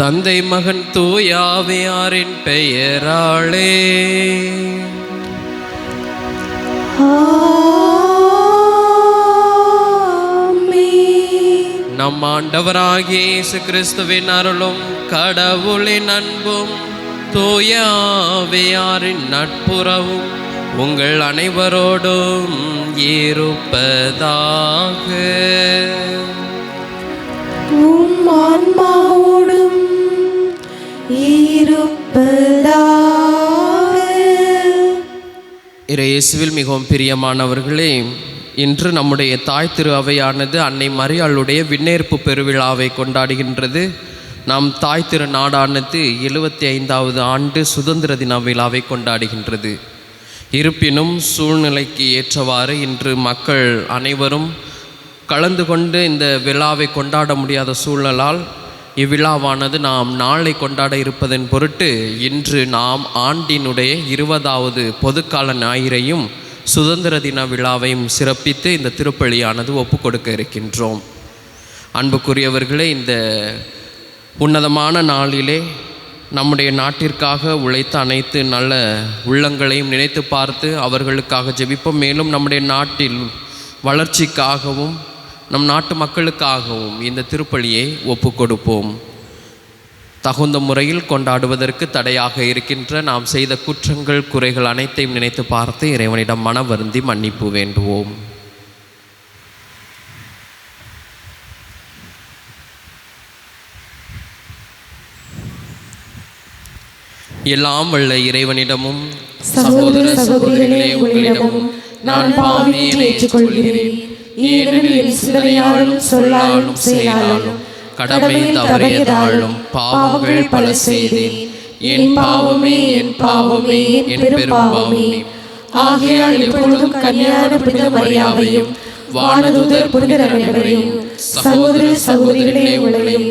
தந்தை மகன் தூயாவியாரின் பெயராளே. நம் ஆண்டவராகிய இயேசு கிறிஸ்துவின் அருளும் கடவுளின் அன்பும் தூயாவியாரின் நட்புறவும் உங்கள் அனைவரோடும் இருப்பதாக. உம் ஆன்மாவோடும் இருப்பதாக. இயேசுவில் மிகவும் பிரியமானவர்களே, இன்று நம்முடைய தாய் திரு அவையானது அன்னை மரியாளுடைய விண்ணேற்பு பெருவிழாவை கொண்டாடுகின்றது. நாம் தாய் திரு நாடானது 75வது ஆண்டு சுதந்திர தின விழாவை கொண்டாடுகின்றது. இருப்பினும் சூழ்நிலைக்கு ஏற்றவாறு இன்று மக்கள் அனைவரும் கலந்து கொண்டு இந்த விழாவை கொண்டாட முடியாத சூழலால் இவ்விழாவானது நாம் நாளை கொண்டாட இருப்பதன் பொருட்டு இன்று நாம் ஆண்டினுடைய 20வது பொதுக்கால ஞாயிறையும் சுதந்திர தின விழாவையும் சிறப்பித்து இந்த திருப்பலியானது ஒப்பு கொடுக்க இருக்கின்றோம். அன்புக்குரியவர்களே, இந்த உன்னதமான நாளிலே நம்முடைய நாட்டிற்காக உழைத்த அனைத்து நல்ல உள்ளங்களையும் நினைத்து பார்த்து அவர்களுக்காக ஜெபிப்போம். மேலும் நம்முடைய நாட்டில் வளர்ச்சிக்காகவும் நம் நாட்டு மக்களுக்காகவும் இந்த திருப்பலியை ஒப்பு கொடுப்போம். தகுந்த முறையில் கொண்டாடுவதற்கு தடையாக இருக்கின்ற நாம் செய்த குற்றங்கள் குறைகள் அனைத்தையும் நினைத்து பார்த்து இறைவனிடம் மன வருந்தி மன்னிப்பு வேண்டுவோம். எல்லாம் வல்ல இறைவனிடமும் சகோதர சகோதரிகளே, உங்களிடமும் நான் பாவியை ஏற்றுக்கொள்கிறேன். ஏனெனில் என் சிந்தனையாலும் சொல்லாலும் செயலாலும் கடமை தவறியதாலும் பாவங்கள் பல செய்தேன். என் பாவமே என் பாவமே என் பெரும் பாவமே. ஆகையால் எப்பொழுதும் கன்னியான புனித மரியாவையும் வானதூதர் புனிதர் அனைவரையும் சகோதர சகோதரிகளே உங்களையும்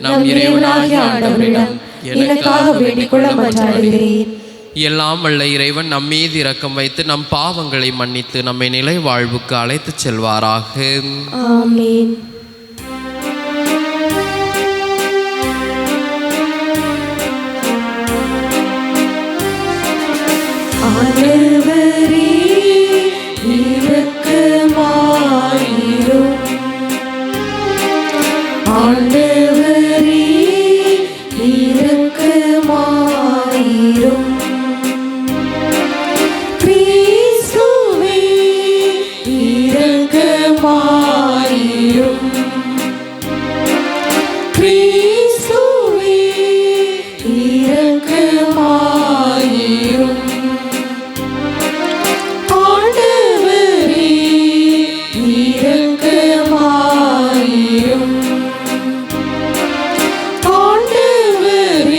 நம் இறைவனாகிய ஆண்டவரிடம் எனக்காக வேண்டிக் கொள்ள மன்றாடுகிறேன். எல்லாம் வல்ல இறைவன் நம் மீது இரக்கம் வைத்து நம் பாவங்களை மன்னித்து நம்மை நிலை வாழ்வுக்கு அழைத்துச் செல்வாராக. ஆமென். ஆண்டவரே இரக்கமாயிரும். ஆண்டவரே இரக்கமாயிரும். கிறிஸ்துவே இரக்கமாயிரும். கிறிஸ்துவே இரக்கமாயிரும். ஆண்டவரே இரக்கமாயிரும். ஆண்டவரே இரக்கமாயிரும். கிறிஸ்துவே இரக்கமாயிரும். கிறிஸ்துவே இரக்கமாயிரும். ஆண்டவரே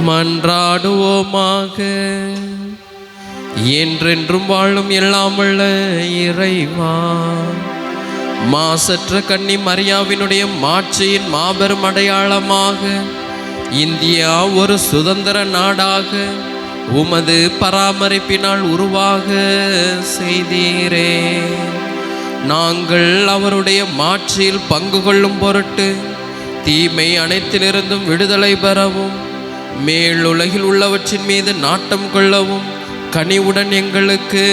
மன்றாடுவோமாக. என்றென்றும் வாழும் எல்லாம் வல்ல இறைவா, மாசற்ற கன்னி மரியாவினுடைய மாட்சியின் மாபெரும் அடையாளமாக இந்தியா ஒரு சுதந்திர நாடாக உமது பராமரிப்பினால் உருவாக செய்தீரே. நாங்கள் அவருடைய மாட்சியில் பங்கு கொள்ளும் பொருட்டு தீமை அனைத்திலிருந்தும் விடுதலை பெறவும் மேலுலகில் உள்ளவற்றின் மீது நாட்டம் கொள்ளவும் கனிவுடன் எங்களுக்கு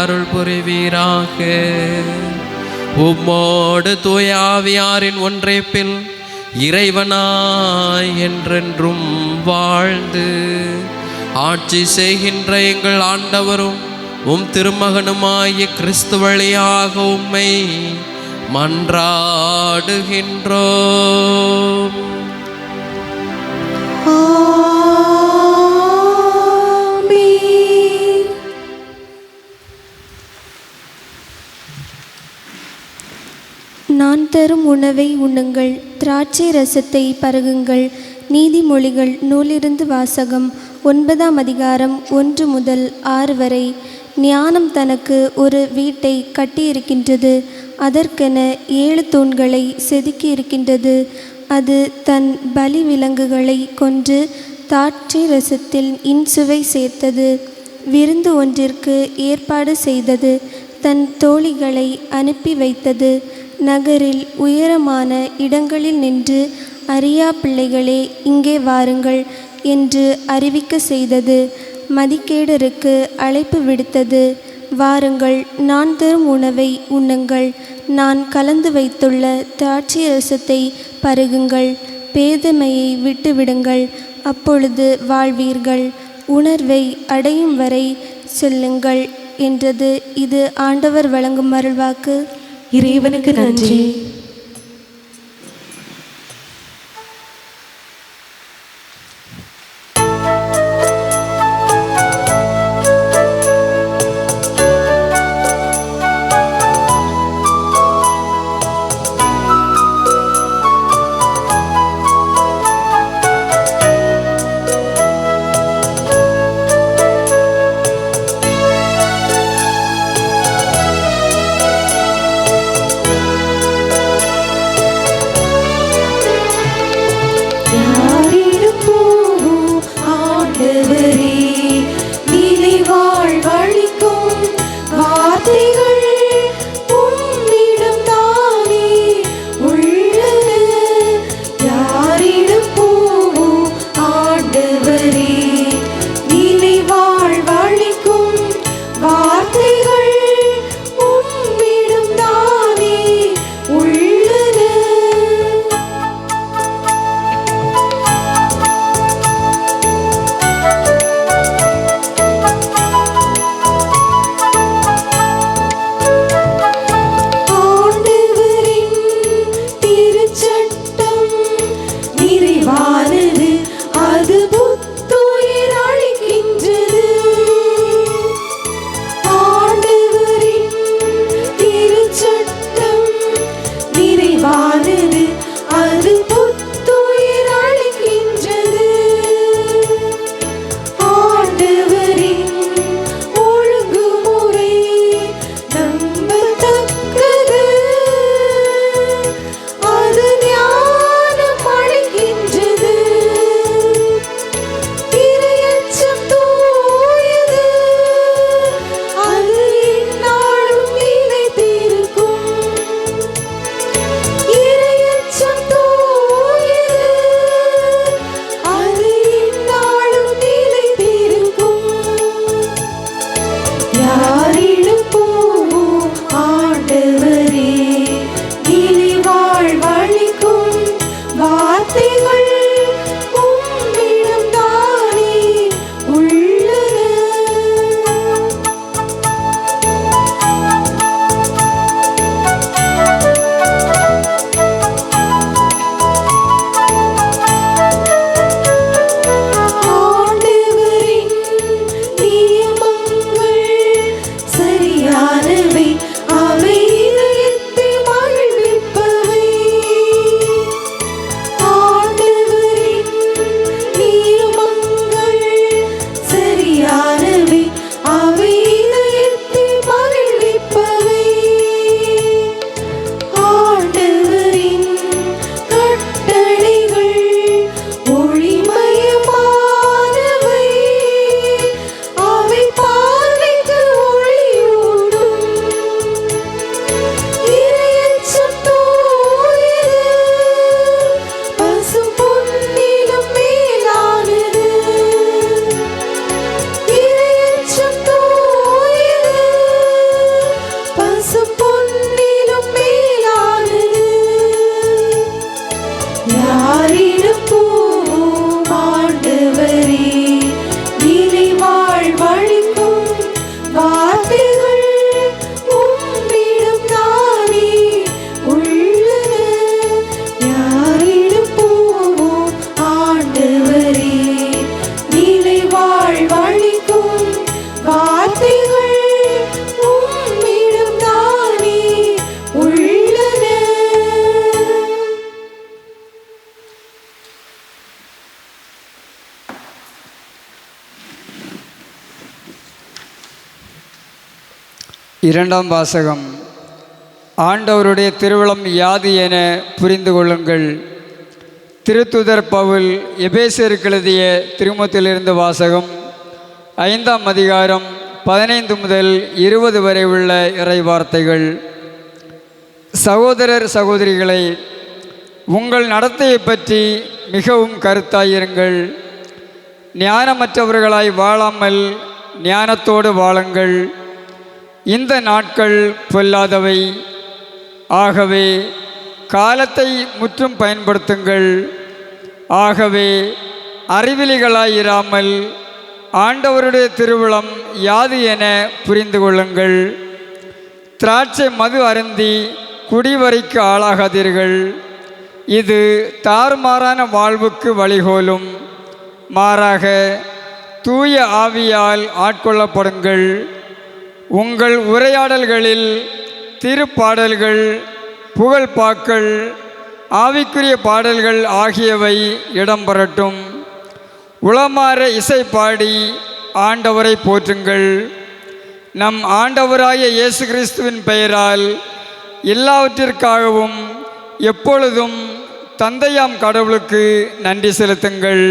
அருள் புரிவீராக. உம்மோடு தூய ஆவியாரின் ஒன்றைப்பில் இறைவனாய் என்றென்றும் வாழ்ந்து ஆட்சி செய்கின்ற எங்கள் ஆண்டவரும் உம் திருமகனுமாகிய கிறிஸ்து வழியாக உம்மை மன்றாடுகின்றோம். நான் தரும் உணவை உண்ணுங்கள், திராட்சை ரசத்தை பருகுங்கள். நீதிமொழிகள் நூலிருந்து வாசகம். 9ஆம் அதிகாரம் 1 முதல் 6 வரை. ஞானம் தனக்கு ஒரு வீட்டை கட்டியிருக்கின்றது. அதற்கென 7 தூண்களை செதுக்கியிருக்கின்றது. அது தன் பலி விலங்குகளை கொன்று திராட்சை ரசத்தில் இன்சுவை சேர்த்தது. விருந்து ஒன்றிற்கு ஏற்பாடு செய்தது. தன் தோழிகளை அனுப்பி வைத்தது. நகரில் உயரமான இடங்களில் நின்று, அறியா பிள்ளைகளே இங்கே வாருங்கள் என்று அறிவிக்க செய்தது. மதிகேடருக்கு அழைப்பு விடுத்தது. வாருங்கள், நான் தரும் உணவை உண்ணுங்கள். நான் கலந்து வைத்துள்ள திராட்சை ரசத்தை பருகுங்கள். பேதமையை விட்டுவிடுங்கள், அப்பொழுது வாழ்வீர்கள். உணர்வை அடையும் வரை செல்லுங்கள் என்றது. இது ஆண்டவர் வழங்கும் அருள்வாக்கு. இறைவனுக்கு நன்றி. அது ஞானம் அளிக்கின்றது. யாரிடப்போம் ஆண்டவரே, நிலை வாழ்வழிக்கும் வார்த்தைகள் உம்மிடம் தானே உள்ளன. யாரிடப்போம் ஆண்டவரே, நிலை வாழ்வழிக்கும் வார்த்தைகள் உம்மிடம் தானே உள்ளன. இரண்டாம் வாசகம். ஆண்டவருடைய திருவுளம் யாது என புரிந்து கொள்ளுங்கள். திருத்துதர் பவுல் எபேசியருக்கு எழுதிய திருமுகத்திலிருந்து வாசகம். 5ஆம் அதிகாரம் 15 முதல் 20 வரை உள்ள இறை வார்த்தைகள். சகோதரர் சகோதரிகளை, உங்கள் நடத்தையை பற்றி மிகவும் கருத்தாயிருங்கள். ஞானமற்றவர்களாய் வாழாமல் ஞானத்தோடு வாழுங்கள். இந்த நாட்கள் பொல்லாதவை. ஆகவே காலத்தை முற்றும் பயன்படுத்துங்கள். ஆகவே அறிவிலிகளாயிராமல் ஆண்டவருடைய திருவுளம் யாது என புரிந்து கொள்ளுங்கள். திராட்சை மது அருந்தி குடிவரிக்கு ஆளாகாதீர்கள். இது தாறுமாறான வாழ்வுக்கு வழிகோலும். மாறாக தூய ஆவியால் ஆட்கொள்ளப்படுங்கள். உங்கள் உரையாடல்களில் திருப்பாடல்கள், புகழ்பாக்கள், ஆவிக்குரிய பாடல்கள் ஆகியவை இடம்பெறட்டும். உளமாற இசை பாடி ஆண்டவரை போற்றுங்கள். நம் ஆண்டவராகிய இயேசு கிறிஸ்துவின் பெயரால் எல்லாவற்றிற்காகவும் எப்பொழுதும் தந்தையாம் கடவுளுக்கு நன்றி செலுத்துங்கள்.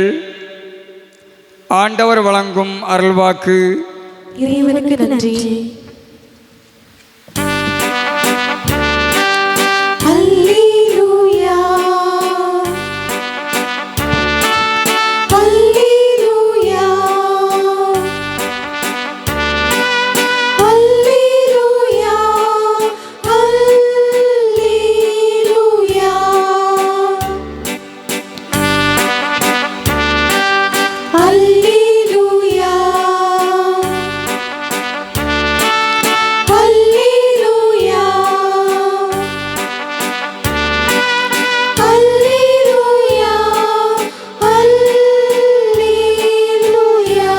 ஆண்டவர் வழங்கும் அருள்வாக்கு. இறைவனுக்கு நன்றி. அல்லேலூயா, அல்லேலூயா, அல்லேலூயா, அல்லேலூயா, அல்லேலூயா, அல்லேலூயா, அல்லேலூயா, அல்லேலூயா.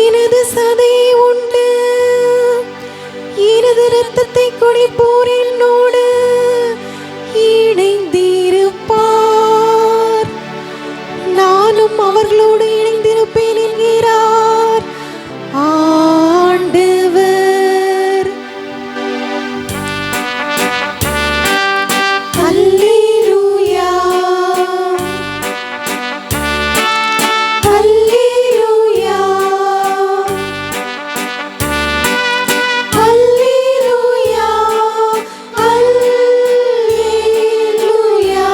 எனது சதையை உண்டு எனது இரத்தத்தை குடிப்போர் என்னோடு இணைந்திருப்பார், நானும் அவர்களோடு இணைந்திருப்பேன் என்கிறார் ஆண்டவர். அல்லேலூயா, அல்லேலூயா, அல்லேலூயா, அல்லேலூயா.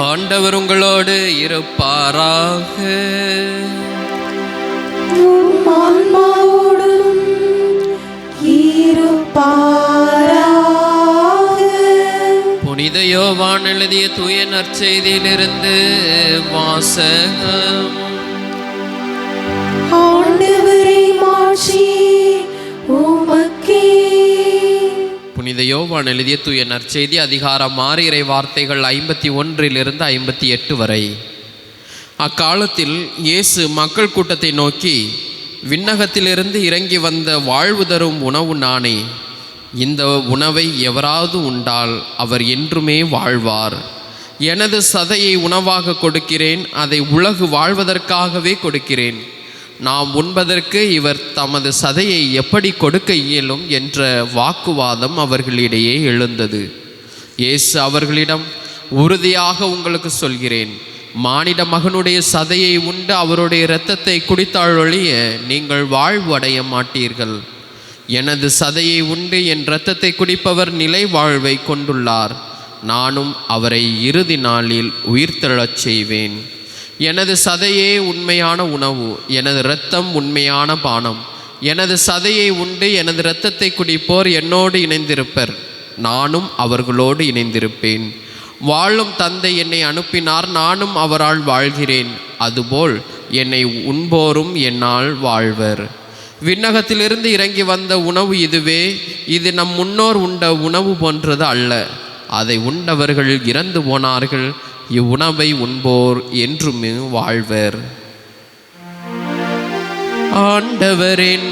ஆண்டவர் உங்களோடு இருப்பாராக. உம் ஆன்மாவோடும் இருப்பாராக. புனித யோவான் எழுதிய தூய நற்செய்தியிலிருந்து வாசகம். ஆண்டவரே, மாட்சி உமக்கே. புனித யோவான் எழுதிய தூய நற்செய்தி அதிகாரம் 6 இறை வார்த்தைகள் 51 58 வரை. அக்காலத்தில் இயேசு மக்கள் கூட்டத்தை நோக்கி, விண்ணகத்திலிருந்து இறங்கி வந்த வாழ்வு தரும் உணவு நானே. இந்த உணவை எவராவது உண்டால் அவர் என்றுமே வாழ்வார். எனது சதையை உணவாக கொடுக்கிறேன், அதை உலகு வாழ்வதற்காகவே கொடுக்கிறேன். நாம் உண்பதற்கு இவர் தமது சதையை எப்படி கொடுக்க இயலும் என்ற வாக்குவாதம் அவர்களிடையே எழுந்தது. இயேசு அவர்களிடம், உறுதியாக உங்களுக்கு சொல்கிறேன், மானிட மகனுடைய சதையை உண்டு அவருடைய இரத்தத்தை குடித்தால் ஒழிய நீங்கள் வாழ்வு அடைய மாட்டீர்கள். எனது சதையை உண்டு என் இரத்தத்தை குடிப்பவர் நிலை வாழ்வை கொண்டுள்ளார். நானும் அவரை இறுதி நாளில் உயிர்த்தெழச் செய்வேன். எனது சதையே உண்மையான உணவு, எனது இரத்தம் உண்மையான பானம். எனது சதையை உண்டு எனது இரத்தத்தை குடிப்போர் என்னோடு இணைந்திருப்பர், நானும் அவர்களோடு இணைந்திருப்பேன். வாழும் தந்தை என்னை அனுப்பினார், நானும் அவரால் வாழ்கிறேன். அதுபோல் என்னை உண்போரும் என்னால் வாழ்வர். விண்ணகத்திலிருந்து இறங்கி வந்த உணவு இதுவே. இது நம் முன்னோர் உண்ட உணவு போன்றது அல்ல. அதை உண்டவர்கள் இறந்து போனார்கள். இவ்வுணவை உண்போர் என்றும் வாழ்வர். ஆண்டவரின்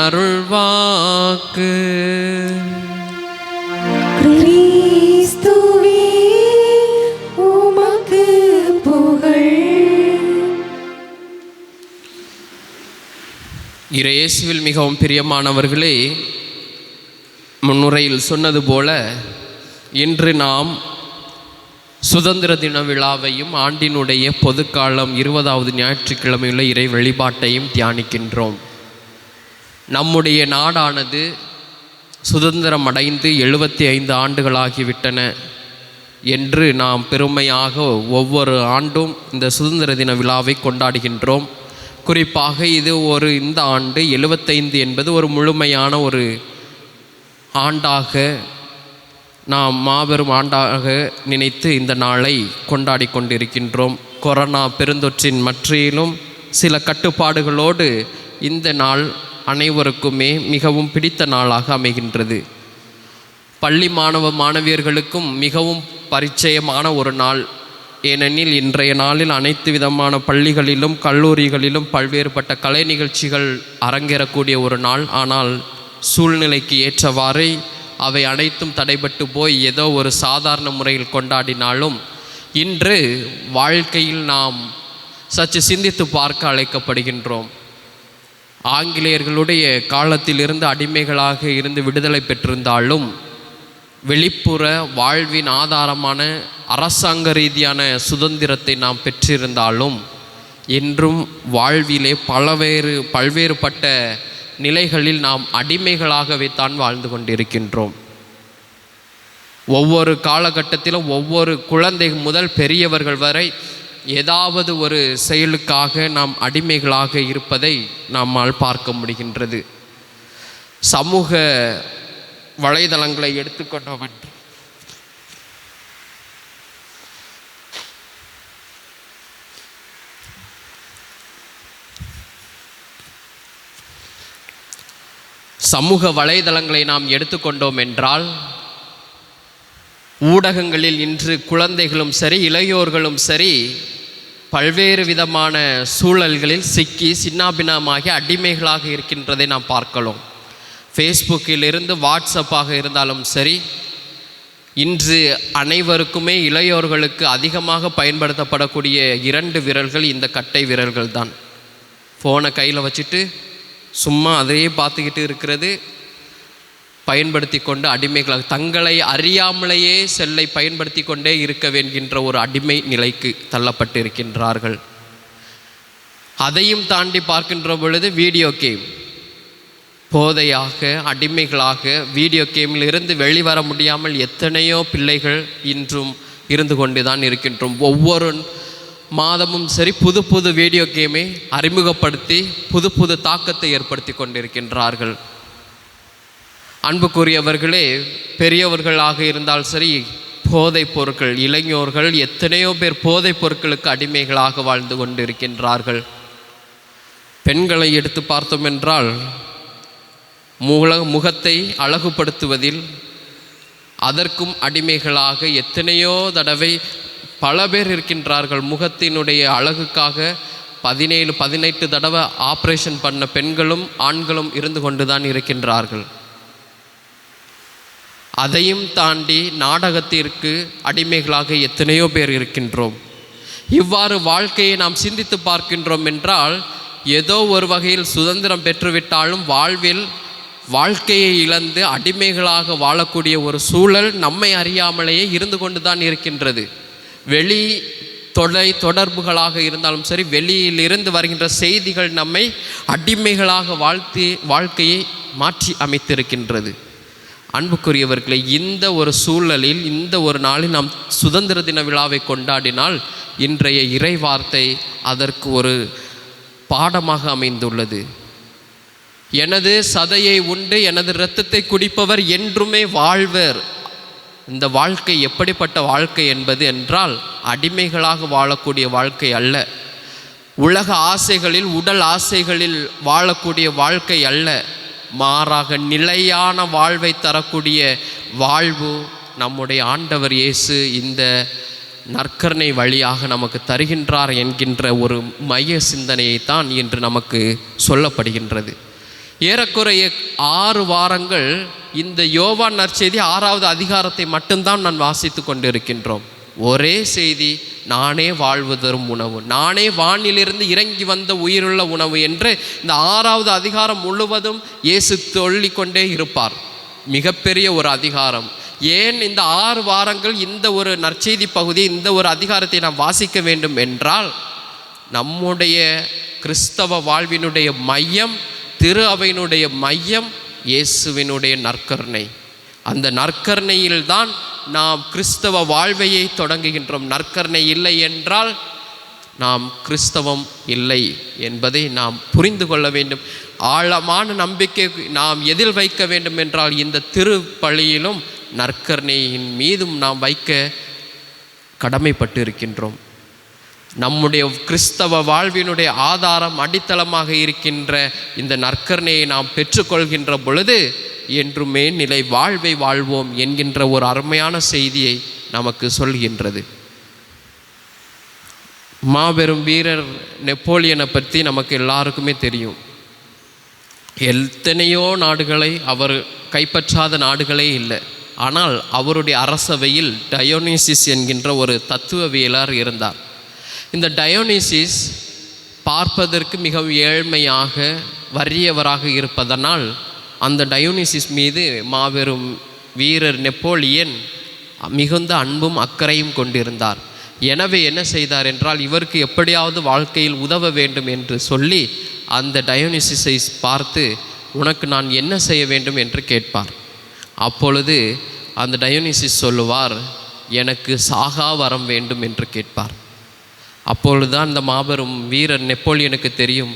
அருள்வாக்கு. கிறிஸ்துவே உமக்கு புகழ். இயேசுவில் மிகவும் பிரியமானவர்களே, முன்னுரையில் சொன்னது போல இன்று நாம் சுதந்திர தின விழாவையும் ஆண்டினுடைய பொதுக்காலம் 20வது ஞாயிற்றுக்கிழமையுள்ள இறை வழிபாட்டையும் தியானிக்கின்றோம். நம்முடைய நாடானது சுதந்திரம் அடைந்து 75 ஆண்டுகளாகிவிட்டன என்று நாம் பெருமையாக ஒவ்வொரு ஆண்டும் இந்த சுதந்திர தின விழாவை கொண்டாடுகின்றோம். குறிப்பாக இந்த ஆண்டு 75 என்பது ஒரு முழுமையான ஒரு ஆண்டாக நாம் மாபெரும் ஆண்டாக நினைத்து இந்த நாளை கொண்டாடி கொண்டிருக்கின்றோம். கொரோனா பெருந்தொற்றின் மற்றிலும் சில கட்டுப்பாடுகளோடு இந்த நாள் அனைவருக்குமே மிகவும் பிடித்த நாளாக அமைகின்றது. பள்ளி மாணவியர்களுக்கும் மிகவும் பரிச்சயமான ஒரு நாள். ஏனெனில் இன்றைய நாளில் அனைத்து விதமான பள்ளிகளிலும் கல்லூரிகளிலும் பல்வேறுபட்ட கலை நிகழ்ச்சிகள் அரங்கேறக்கூடிய ஒரு நாள். ஆனால் சூழ்நிலைக்கு ஏற்றவாறு அவை அனைத்தும் தடைபட்டு போய் ஏதோ ஒரு சாதாரண முறையில் கொண்டாடினாலும் இன்று வாழ்க்கையில் நாம் சற்று சிந்தித்து பார்க்க அழைக்கப்படுகின்றோம். ஆங்கிலேயர்களுடைய காலத்திலிருந்து அடிமைகளாக இருந்து விடுதலை பெற்றிருந்தாலும் வெளிப்புற வாழ்வின் ஆதாரமான அரசாங்க ரீதியான சுதந்திரத்தை நாம் பெற்றிருந்தாலும் இன்றும் வாழ்விலே பல்வேறுபட்ட நிலைகளில் நாம் அடிமைகளாகவே தான் வாழ்ந்து கொண்டிருக்கின்றோம். ஒவ்வொரு காலகட்டத்திலும் ஒவ்வொரு குழந்தை முதல் பெரியவர்கள் வரை ஏதாவது ஒரு செயலுக்காக நாம் அடிமைகளாக இருப்பதை நம்மால் பார்க்க முடிகின்றது. சமூக வலைதளங்களை எடுத்துக்கொண்டோம் என்று சமூக வலைதளங்களை நாம் எடுத்துக்கொண்டோம் என்றால் ஊடகங்களில் இன்று குழந்தைகளும் சரி இளையோர்களும் சரி பல்வேறு விதமான சூழல்களில் சிக்கி சின்னாபின்னமாகி அடிமைகளாக இருக்கின்றதை நாம் பார்க்கலாம். ஃபேஸ்புக்கில் இருந்து வாட்ஸ்அப்பாக இருந்தாலும் சரி, இன்று அனைவருக்குமே இளையோர்களுக்கு அதிகமாக பயன்படுத்தப்படக்கூடிய 2 விரல்கள் இந்த கட்டை விரல்கள் தான். ஃபோனை கையில் வச்சுட்டு சும்மா அதையே பார்த்துக்கிட்டு இருக்கிறது பயன்படுத்தி கொண்டு அடிமைகளாக தங்களை அறியாமலேயே செல்லை பயன்படுத்தி கொண்டே இருக்க வேண்கின்ற ஒரு அடிமை நிலைக்கு தள்ளப்பட்டு இருக்கின்றார்கள். அதையும் தாண்டி பார்க்கின்ற பொழுது வீடியோ கேம் போதையாக அடிமைகளாக வீடியோ கேமில் இருந்து வெளிவர முடியாமல் எத்தனையோ பிள்ளைகள் இன்றும் இருந்து கொண்டு தான் இருக்கின்றோம். ஒவ்வொரு மாதமும் சரி புது வீடியோ கேமை அறிமுகப்படுத்தி புது தாக்கத்தை ஏற்படுத்தி கொண்டிருக்கின்றார்கள். அன்புக்குரியவர்களே, பெரியவர்களாக இருந்தால் சரி போதைப் பொருட்கள், இளைஞர்கள் எத்தனையோ பேர் போதைப் பொருட்களுக்கு அடிமைகளாக வாழ்ந்து கொண்டிருக்கின்றார்கள். பெண்களை எடுத்து பார்த்தோம் என்றால் முகத்தை அழகுபடுத்துவதில் அதற்கும் அடிமைகளாக எத்தனையோ தடவை பல பேர் இருக்கின்றார்கள். முகத்தினுடைய அழகுக்காக 17-18 தடவை ஆப்ரேஷன் பண்ண பெண்களும் ஆண்களும் இருந்து கொண்டு தான் இருக்கின்றார்கள். அதையும் தாண்டி நாடகத்திற்கு அடிமைகளாக எத்தனையோ பேர் இருக்கின்றோம். இவ்வாறு வாழ்க்கையை நாம் சிந்தித்து பார்க்கின்றோம் என்றால் ஏதோ ஒரு வகையில் சுதந்திரம் பெற்றுவிட்டாலும் வாழ்க்கையை இழந்து அடிமைகளாக வாழக்கூடிய ஒரு சூழல் நம்மை அறியாமலேயே இருந்து கொண்டு தான் இருக்கின்றது. வெளி தொடர்புகளாக இருந்தாலும் சரி, வெளியிலிருந்து வருகின்ற செய்திகள் நம்மை அடிமைகளாக வாழ்க்கையை மாற்றி அமைத்திருக்கின்றது. அன்புக்குரியவர்களை, இந்த ஒரு சூழலில் இந்த ஒரு நாளில் நாம் சுதந்திர தின விழாவை கொண்டாடினால் இன்றைய இறை வார்த்தை அதற்கு ஒரு பாடமாக அமைந்துள்ளது. எனது சதையை உண்டு எனது இரத்தத்தை குடிப்பவர் என்றுமே வாழ்வர். இந்த வாழ்க்கை எப்படிப்பட்ட வாழ்க்கை என்பது என்றால் அடிமைகளாக வாழக்கூடிய வாழ்க்கை அல்ல. உலக ஆசைகளில் உடல் ஆசைகளில் வாழக்கூடிய வாழ்க்கை அல்ல. மாறாக நிலையான வாழ்வை தரக்கூடிய வாழ்வு நம்முடைய ஆண்டவர் இயேசு இந்த நற்கருணை வழியாக நமக்கு தருகின்றார் என்கின்ற ஒரு மைய சிந்தனையைத்தான் இன்று நமக்கு சொல்லப்படுகின்றது. ஏறக்குறைய 6 வாரங்கள் இந்த யோவான் நற்செய்தி 6வது அதிகாரத்தை மட்டும்தான் நான் வாசித்து கொண்டிருக்கின்றோம். ஒரே செய்தி, நானே வாழ்வு தரும் உணவு, நானே வானிலிருந்து இறங்கி வந்த உயிருள்ள உணவு என்று இந்த 6வது அதிகாரம் முழுவதும் இயேசு சொல்லிக்கொண்டே இருப்பார். மிகப்பெரிய ஒரு அதிகாரம். ஏன் இந்த 6 வாரங்கள் இந்த ஒரு நற்செய்தி பகுதி, இந்த ஒரு அதிகாரத்தை நாம் வாசிக்க வேண்டும் என்றால், நம்முடைய கிறிஸ்தவ வாழ்வினுடைய மையம், திரு அவையினுடைய மையம் இயேசுவினுடைய நற்கருணை. அந்த நற்கருணையில்தான் நாம் கிறிஸ்தவ வாழ்வையை தொடங்குகின்றோம். நற்கருணை இல்லை என்றால் நாம் கிறிஸ்தவம் இல்லை என்பதை நாம் புரிந்து கொள்ள வேண்டும். ஆழமான நம்பிக்கை நாம் எதில் வைக்க வேண்டும் என்றால் இந்த திருப்பலியிலும் நற்கருணையின் மீதும் நாம் வைக்க கடமைப்பட்டு இருக்கின்றோம். நம்முடைய கிறிஸ்தவ வாழ்வினுடைய ஆதாரம், அடித்தளமாக இருக்கின்ற இந்த நற்கருணையை நாம் பெற்றுக்கொள்கின்ற பொழுது என்றுமே நிலை வாழ்வை வாழ்வோம் என்கின்ற ஒரு அருமையான செய்தியை நமக்கு சொல்கின்றது. மாபெரும் வீரர் நெப்போலியனை பற்றி நமக்கு எல்லாருக்குமே தெரியும். எத்தனையோ நாடுகளை அவர் கைப்பற்றாத நாடுகளே இல்லை. ஆனால் அவருடைய அரசவையில் டயோனிசிஸ் என்கின்ற ஒரு தத்துவவியலர் இருந்தார். இந்த டயோனிசிஸ் பார்ப்பதற்கு மிகவும் ஏழ்மையாக வறியவராக இருப்பதனால் அந்த டயோனிசிஸ் மீது மாபெரும் வீரர் நெப்போலியன் மிகுந்த அன்பும் அக்கறையும் கொண்டிருந்தார். எனவே என்ன செய்தார் என்றால், இவருக்கு எப்படியாவது வாழ்க்கையில் உதவ வேண்டும் என்று சொல்லி அந்த டயோனிசிஸை பார்த்து, உனக்கு நான் என்ன செய்ய வேண்டும் என்று கேட்பார். அப்பொழுது அந்த டயோனிசிஸ் சொல்லுவார், எனக்கு சாகா வரம் வேண்டும் என்று கேட்பார். அப்பொழுதுதான் இந்த மாபெரும் வீரர் நெப்போலியனுக்கு தெரியும்,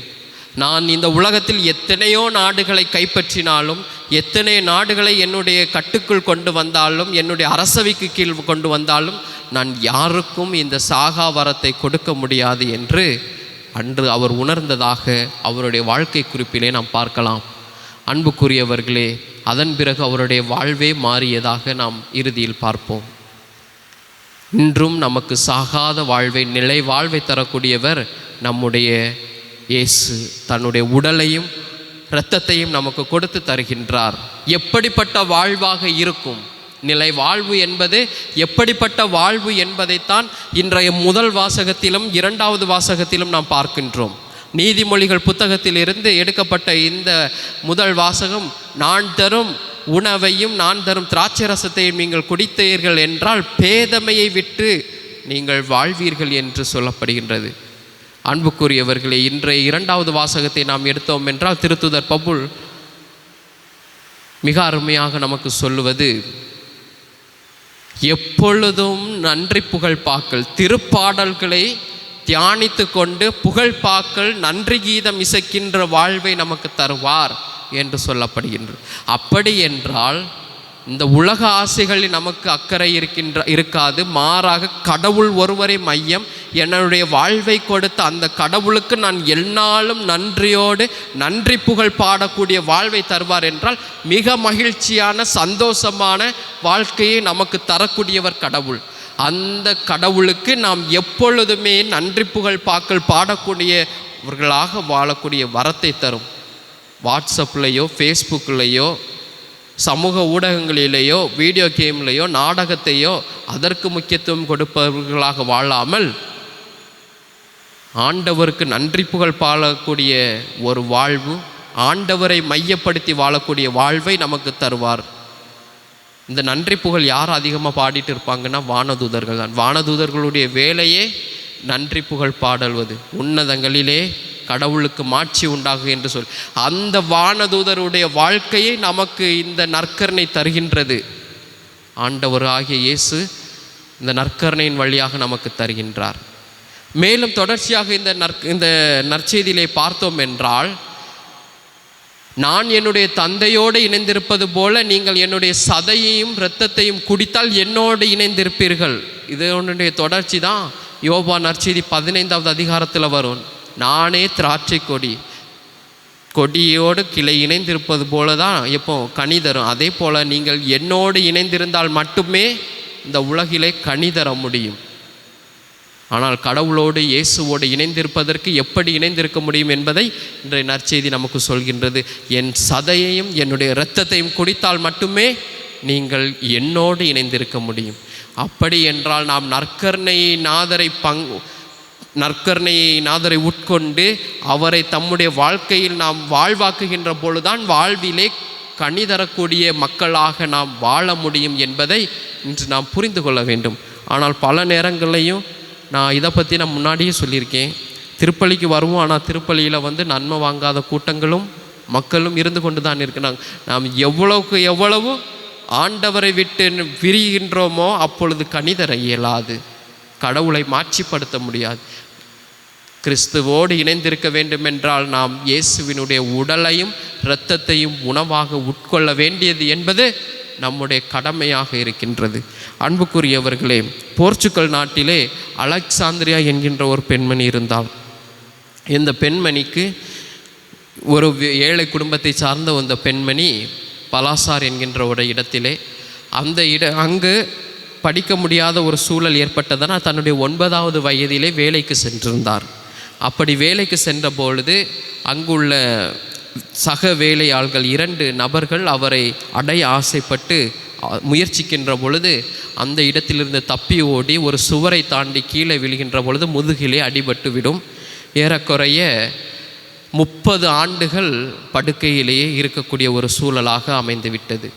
நான் இந்த உலகத்தில் எத்தனையோ நாடுகளை கைப்பற்றினாலும், எத்தனை நாடுகளை என்னுடைய கட்டுக்குள் கொண்டு வந்தாலும், என்னுடைய அரசவைக்கு கீழ் கொண்டு வந்தாலும், நான் யாருக்கும் இந்த சாகா வரத்தை கொடுக்க முடியாது என்று அன்று அவர் உணர்ந்ததாக அவருடைய வாழ்க்கை குறிப்பிலே நாம் பார்க்கலாம். அன்புக்குரியவர்களே, அதன் பிறகு அவருடைய வாழ்வே மாறியதாக நாம் இறுதியில் பார்ப்போம். இன்றும் நமக்கு சாகாத வாழ்வை, நிலை வாழ்வை தரக்கூடியவர் நம்முடைய இயேசு. தன்னுடைய உடலையும் இரத்தத்தையும் நமக்கு கொடுத்து தருகின்றார். எப்படிப்பட்ட வாழ்வாக இருக்கும் நிலை வாழ்வு என்பது, எப்படிப்பட்ட வாழ்வு என்பதைத்தான் இன்றைய முதல் வாசகத்திலும் 2வது வாசகத்திலும் நாம் பார்க்கின்றோம். நீதிமொழிகள் புத்தகத்திலிருந்து எடுக்கப்பட்ட இந்த முதல் வாசகம், நான் தரும் உணவையும் நான் தரும் திராட்சை ரசத்தையும் நீங்கள் குடித்தீர்கள் என்றால் பேதமையை விட்டு நீங்கள் வாழ்வீர்கள் என்று சொல்லப்படுகின்றது. அன்புக்குரியவர்களே, இன்றைய 2வது வாசகத்தை நாம் எடுத்தோம் என்றால், திருத்தூதர் பவுல் மிக அருமையாக நமக்கு சொல்லுவது, எப்பொழுதும் நன்றி புகழ்பாக்கள், திருப்பாடல்களை தியானித்து கொண்டு புகழ்பாக்கள், நன்றி கீதம் இசைக்கின்ற வாழ்வை நமக்கு தருவார் என்று சொல்லப்படுகின்றது. அப்படி என்றால் இந்த உலக ஆசைகளில் நமக்கு அக்கறை இருக்காது. மாறாக கடவுள் ஒருவரை மையம், என்னுடைய வாழ்வை கொடுத்த அந்த கடவுளுக்கு நான் எந்நாளும் நன்றியோடு நன்றி புகழ் பாடக்கூடிய வாழ்வை தருவார் என்றால், மிக மகிழ்ச்சியான சந்தோஷமான வாழ்க்கையை நமக்கு தரக்கூடியவர் கடவுள். அந்த கடவுளுக்கு நாம் எப்பொழுதுமே நன்றி புகழ் பாக்கள் பாடக்கூடியவர்களாக வாழக்கூடிய வரத்தை தரும். வாட்ஸ்அப்லேயோ ஃபேஸ்புக்லேயோ சமூக ஊடகங்களிலேயோ வீடியோ கேம்லேயோ நாடகத்தையோ அதற்கு முக்கியத்துவம் கொடுப்பவர்களாக வாழாமல், ஆண்டவருக்கு நன்றி புகழ் பாடக்கூடிய ஒரு வாழ்வு, ஆண்டவரை மையப்படுத்தி வாழக்கூடிய வாழ்வை நமக்கு தருவார். இந்த நன்றி புகழ் யார் அதிகமாக பாடிட்டு இருப்பாங்கன்னா வானதூதர்கள் தான். வானதூதர்களுடைய வேலையே நன்றி புகழ் பாடல்வது. உன்னதங்களிலே கடவுளுக்கு மாட்சி உண்டாகும் என்று சொல். அந்த வானதூதருடைய வாழ்க்கையை நமக்கு இந்த நற்கருணை தருகின்றது. ஆண்டவராகிய இயேசு இந்த நற்கருணையின் வழியாக நமக்கு தருகின்றார். மேலும் தொடர்ச்சியாக இந்த நற்செய்தியிலே பார்த்தோம் என்றால், நான் என்னுடைய தந்தையோடு இணைந்திருப்பது போல நீங்கள் என்னுடைய சதையையும் இரத்தத்தையும் குடித்தால் என்னோடு இணைந்திருப்பீர்கள். இதனுடைய தொடர்ச்சி தான் யோவான் நற்செய்தி 15வது அதிகாரத்தில் வரும். நானே திராட்சை கொடியோடு கிளை இணைந்திருப்பது போல தான் எப்போ கனி தரும். அதே போல் நீங்கள் என்னோடு இணைந்திருந்தால் மட்டுமே இந்த உலகிலே கனி தர முடியும். ஆனால் கடவுளோடு இயேசுவோடு இணைந்திருப்பதற்கு எப்படி இணைந்திருக்க முடியும் என்பதை இன்றைய நற்செய்தி நமக்கு சொல்கின்றது. என் சதையையும் என்னுடைய இரத்தத்தையும் குடித்தால் மட்டுமே நீங்கள் என்னோடு இணைந்திருக்க முடியும். அப்படி என்றால் நாம் நற்கருணையை நாதரை உட்கொண்டு அவரை தம்முடைய வாழ்க்கையில் நாம் வாழ்வாக்குகின்ற பொழுதுதான் வாழ்விலே கனி தரக்கூடிய மக்களாக நாம் வாழ முடியும் என்பதை இன்று நாம் புரிந்து கொள்ள வேண்டும். ஆனால் பல நேரங்களையும் நான் இதை பற்றி நான் முன்னாடியே சொல்லியிருக்கேன். திருப்பலிக்கு வருவோம், ஆனால் திருப்பலியில் நன்மை வாங்காத கூட்டங்களும் மக்களும் இருந்து கொண்டு தான் இருக்கிறாங்க. நாம் எவ்வளவுக்கு எவ்வளவு ஆண்டவரை விட்டு விரிகின்றோமோ அப்பொழுது கனி தர இயலாது, கடவுளை மாட்சிப்படுத்த முடியாது. கிறிஸ்துவோடு இணைந்திருக்க வேண்டுமென்றால் நாம் இயேசுவினுடைய உடலையும் இரத்தத்தையும் உணவாக உட்கொள்ள வேண்டியது என்பது நம்முடைய கடமையாக இருக்கின்றது. அன்புக்குரியவர்களே, போர்ச்சுகல் நாட்டிலே அலெக்சாந்திரியா என்கின்ற ஒரு பெண்மணி இருந்தாள். இந்த பெண்மணிக்கு ஒரு ஏழை குடும்பத்தை சார்ந்த அந்த பெண்மணி பலாசார் என்கின்ற ஒரு இடத்திலே அங்கு படிக்க முடியாத ஒரு சூழல் ஏற்பட்டதனால் தன்னுடைய 9வது வயதிலே வேலைக்கு சென்றிருந்தார். அப்படி வேலைக்கு சென்ற பொழுது அங்குள்ள சக வேலையாள்கள் 2 நபர்கள் அவரை அடைய ஆசைப்பட்டு முயற்சிக்கின்ற பொழுது அந்த இடத்திலிருந்து தப்பி ஓடி ஒரு சுவரை தாண்டி கீழே விழுகின்ற பொழுது முதுகிலே அடிபட்டு விடும். ஏறக்குறைய 30 ஆண்டுகள் படுக்கையிலேயே இருக்கக்கூடிய ஒரு சூழலாக அமைந்துவிட்டது.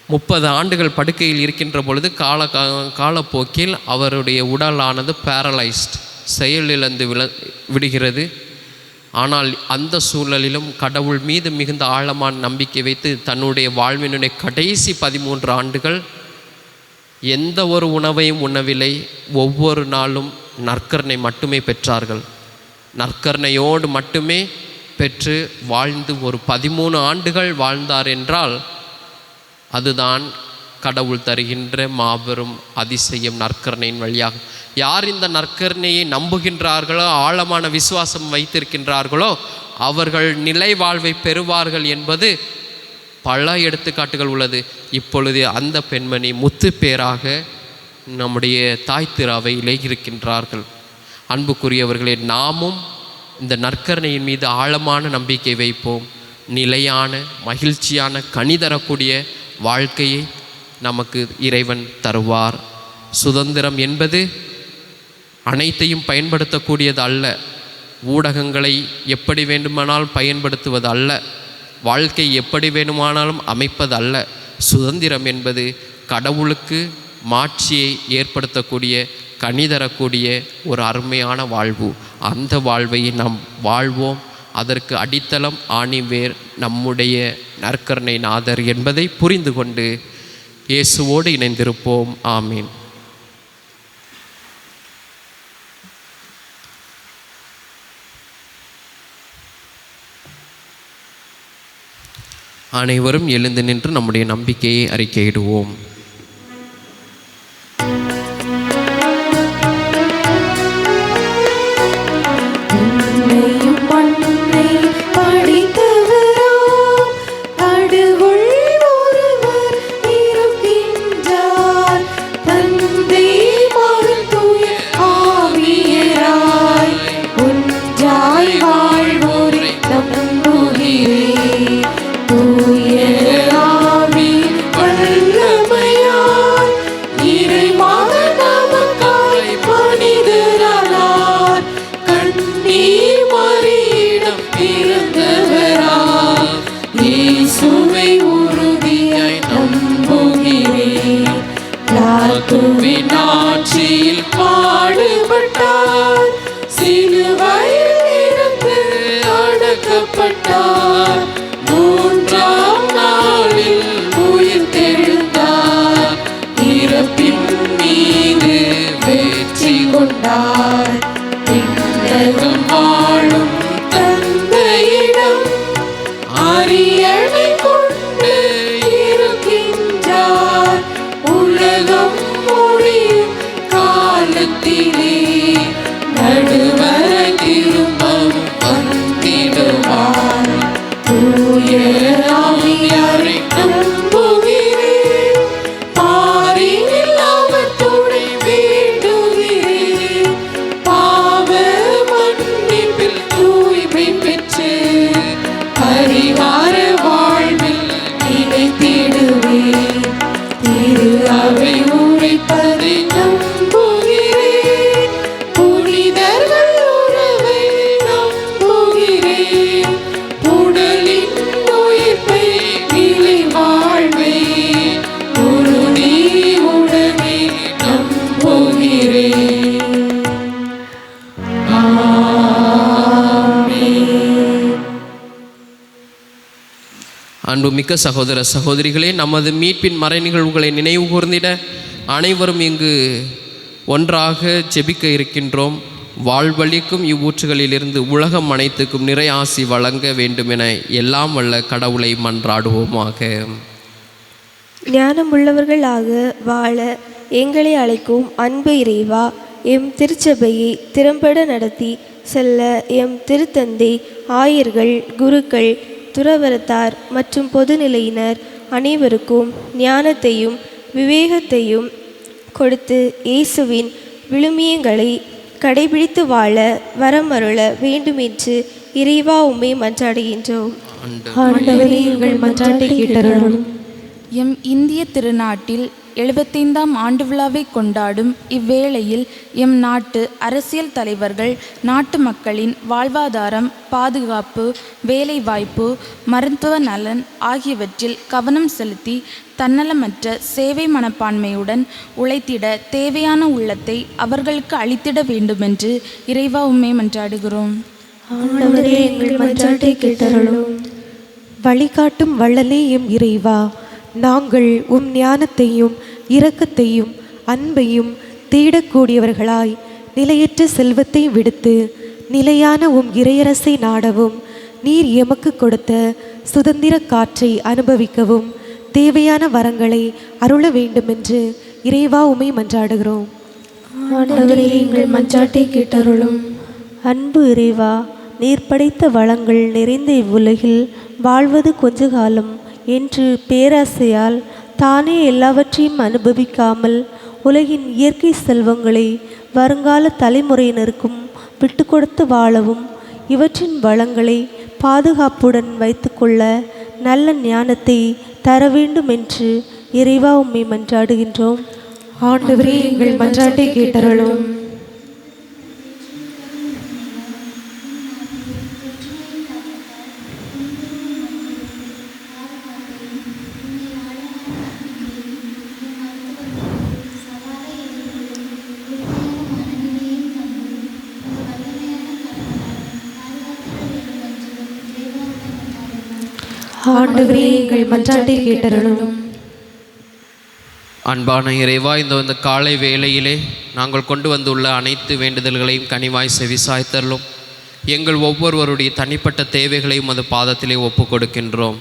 30 ஆண்டுகள் படுக்கையில் இருக்கின்ற பொழுது காலப்போக்கில் அவருடைய உடலானது பேரலைஸ்ட், செயலிழந்து விடுகிறது. ஆனால் அந்த சூழலிலும் கடவுள் மீது மிகுந்த ஆழமான நம்பிக்கை வைத்து தன்னுடைய வாழ்வினுடைய கடைசி 13 ஆண்டுகள் எந்த ஒரு உணவையும் உண்ணவில்லை. ஒவ்வொரு நாளும் நற்கருணை மட்டுமே பெற்றார்கள். நற்கருணையோடு மட்டுமே பெற்று வாழ்ந்து ஒரு 13 ஆண்டுகள் வாழ்ந்தார் என்றால் அதுதான் கடவுள் தருகின்ற மாபெரும் அதிசயம் நற்கருணையின் வழியாக. யார் இந்த நற்கருணையை நம்புகின்றார்களோ, ஆழமான விசுவாசம் வைத்திருக்கின்றார்களோ அவர்கள் நிலை வாழ்வை பெறுவார்கள் என்பது பல எடுத்துக்காட்டுகள் உள்ளது. இப்பொழுது அந்த பெண்மணி முத்து பேராக நம்முடைய தாய் திரு அவையிலே இருக்கின்றார்கள். அன்புக்குரியவர்களே, நாமும் இந்த நற்கருணையின் மீது ஆழமான நம்பிக்கை வைப்போம். நிலையான மகிழ்ச்சியான கனி தரக்கூடிய வாழ்க்கையை நமக்கு இறைவன் தருவார். சுதந்திரம் என்பது அனைத்தையும் பயன்படுத்தக்கூடியது அல்ல, ஊடகங்களை எப்படி வேண்டுமானாலும் பயன்படுத்துவது அல்ல, வாழ்க்கை எப்படி வேணுமானாலும் அமைப்பது அல்ல. சுதந்திரம் என்பது கடவுளுக்கு மாட்சியை ஏற்படுத்தக்கூடிய கனி தரக்கூடிய ஒரு அருமையான வாழ்வு. அந்த வாழ்வை நாம் வாழ்வோம். அதற்கு அடித்தளம் ஆணிவேர் நம்முடைய நற்கருணை நாதர் என்பதை புரிந்து கொண்டு இயேசுவோடு இணைந்திருப்போம். ஆமீன். அனைவரும் எழுந்து நின்று நம்முடைய நம்பிக்கையை அறிக்கையிடுவோம். ஆட்சியில் பாடுபட்டார், சிலுவையில் இருந்து அடக்கப்பட்டார், 3ஆம் நாளில் உயிர்த்தெழுந்தார், இறப்பின் மீது வெற்றி கொண்டார். விண்ணகம் வாழும் தந்தையிடம் அறிய உரைப்பதை நம்புகிறேன். புனிதர்கள் உறவை நம்புகிறேன். உடலின் உயிர்ப்பை நிலை வாழ்வை உறுதி உடனே நம்புகிறேன். அன்புமிக்க சகோதர சகோதரிகளே, நமது மீட்பின் மறை நிகழ்வுகளை நினைவு கூர்ந்திட அனைவரும் இங்கு ஒன்றாக ஜெபிக்க இருக்கின்றோம். வாழ்வழிக்கும் இவ்வூற்றுகளிலிருந்து உலகம் அனைத்துக்கும் நிறை ஆசி வழங்க வேண்டுமென எல்லாம் வல்ல கடவுளை மன்றாடுவோமாக. ஞானமுள்ளவர்களாக வாழ எங்களை அழைக்கும் அன்பு இறைவா, எம் திருச்சபையை திறம்பட நடத்தி செல்ல எம் திருத்தந்தை, ஆயர்கள், குருக்கள், துறவரத்தார் மற்றும் பொதுநிலையினர் அனைவருக்கும் ஞானத்தையும் விவேகத்தையும் கொடுத்து இயேசுவின் விழுமியங்களை கடைபிடித்து வாழ வரமருள வேண்டுமென்று இறைவா உம்மை மன்றாடுகின்றோம். ஆண்டவரே, எங்கள் மன்றாட்டை கேட்டருளும். எம் இந்திய திருநாட்டில் 75ஆம் ஆண்டு விழாவை கொண்டாடும் இவ்வேளையில் எம் நாட்டு அரசியல் தலைவர்கள் நாட்டு மக்களின் வாழ்வாதாரம், பாதுகாப்பு, வேலைவாய்ப்பு, மருத்துவ நலன் ஆகியவற்றில் கவனம் செலுத்தி தன்னலமற்ற சேவை மனப்பான்மையுடன் உழைத்திட தேவையான உள்ளத்தை அவர்களுக்கு அளித்திட வேண்டுமென்று இறைவா உம்மை மன்றாடுகிறோம். ஆண்டவரே, எங்கள் மன்றாட்டை கேட்டருளும். வழிகாட்டும் வள்ளலே எம் இறைவா, நாங்கள் உம் ஞானத்தையும் இரக்கத்தையும் அன்பையும் தேடக்கூடியவர்களாய் நிலையற்ற செல்வத்தை விடுத்து நிலையான உம் இறையரசை நாடவும், நீர் எமக்கு கொடுத்த சுதந்திர காற்றை அனுபவிக்கவும் தேவையான வரங்களை அருள வேண்டுமென்று இறைவா உம்மை மன்றாடுகிறோம். ஆண்டவரே, எங்கள் மன்றாட்டை கேட்டருளும். அன்பு இறைவா, நீர் படைத்த வளங்கள் நிறைந்த இவ்வுலகில் வாழ்வது கொஞ்ச காலம் என்று பேராசையால் தானே எல்லாவற்றையும் அனுபவிக்காமல் உலகின் இயற்கை செல்வங்களை வருங்கால தலைமுறையினருக்கும் விட்டு கொடுத்து வாழவும், இவற்றின் வளங்களை பாதுகாப்புடன் வைத்துக்கொள்ள நல்ல ஞானத்தை தர வேண்டும் என்று இறைவா உம்மை மன்றாடுகின்றோம். ஆண்டவரே, எங்கள் மன்றாட்டை கேட்டருளும். ஆண்டவரே, எங்கள் மன்றாட்டை கேட்டருளும். அன்பான இறைவா, இந்த காலை வேளையிலே நாங்கள் கொண்டு வந்துள்ள அனைத்து வேண்டுதல்களையும் கனிவாய் செவிசாய்த்தருளும். எங்கள் ஒவ்வொருவருடைய தனிப்பட்ட தேவைகளையும் அது பாதத்திலே ஒப்பு கொடுக்கின்றோம்.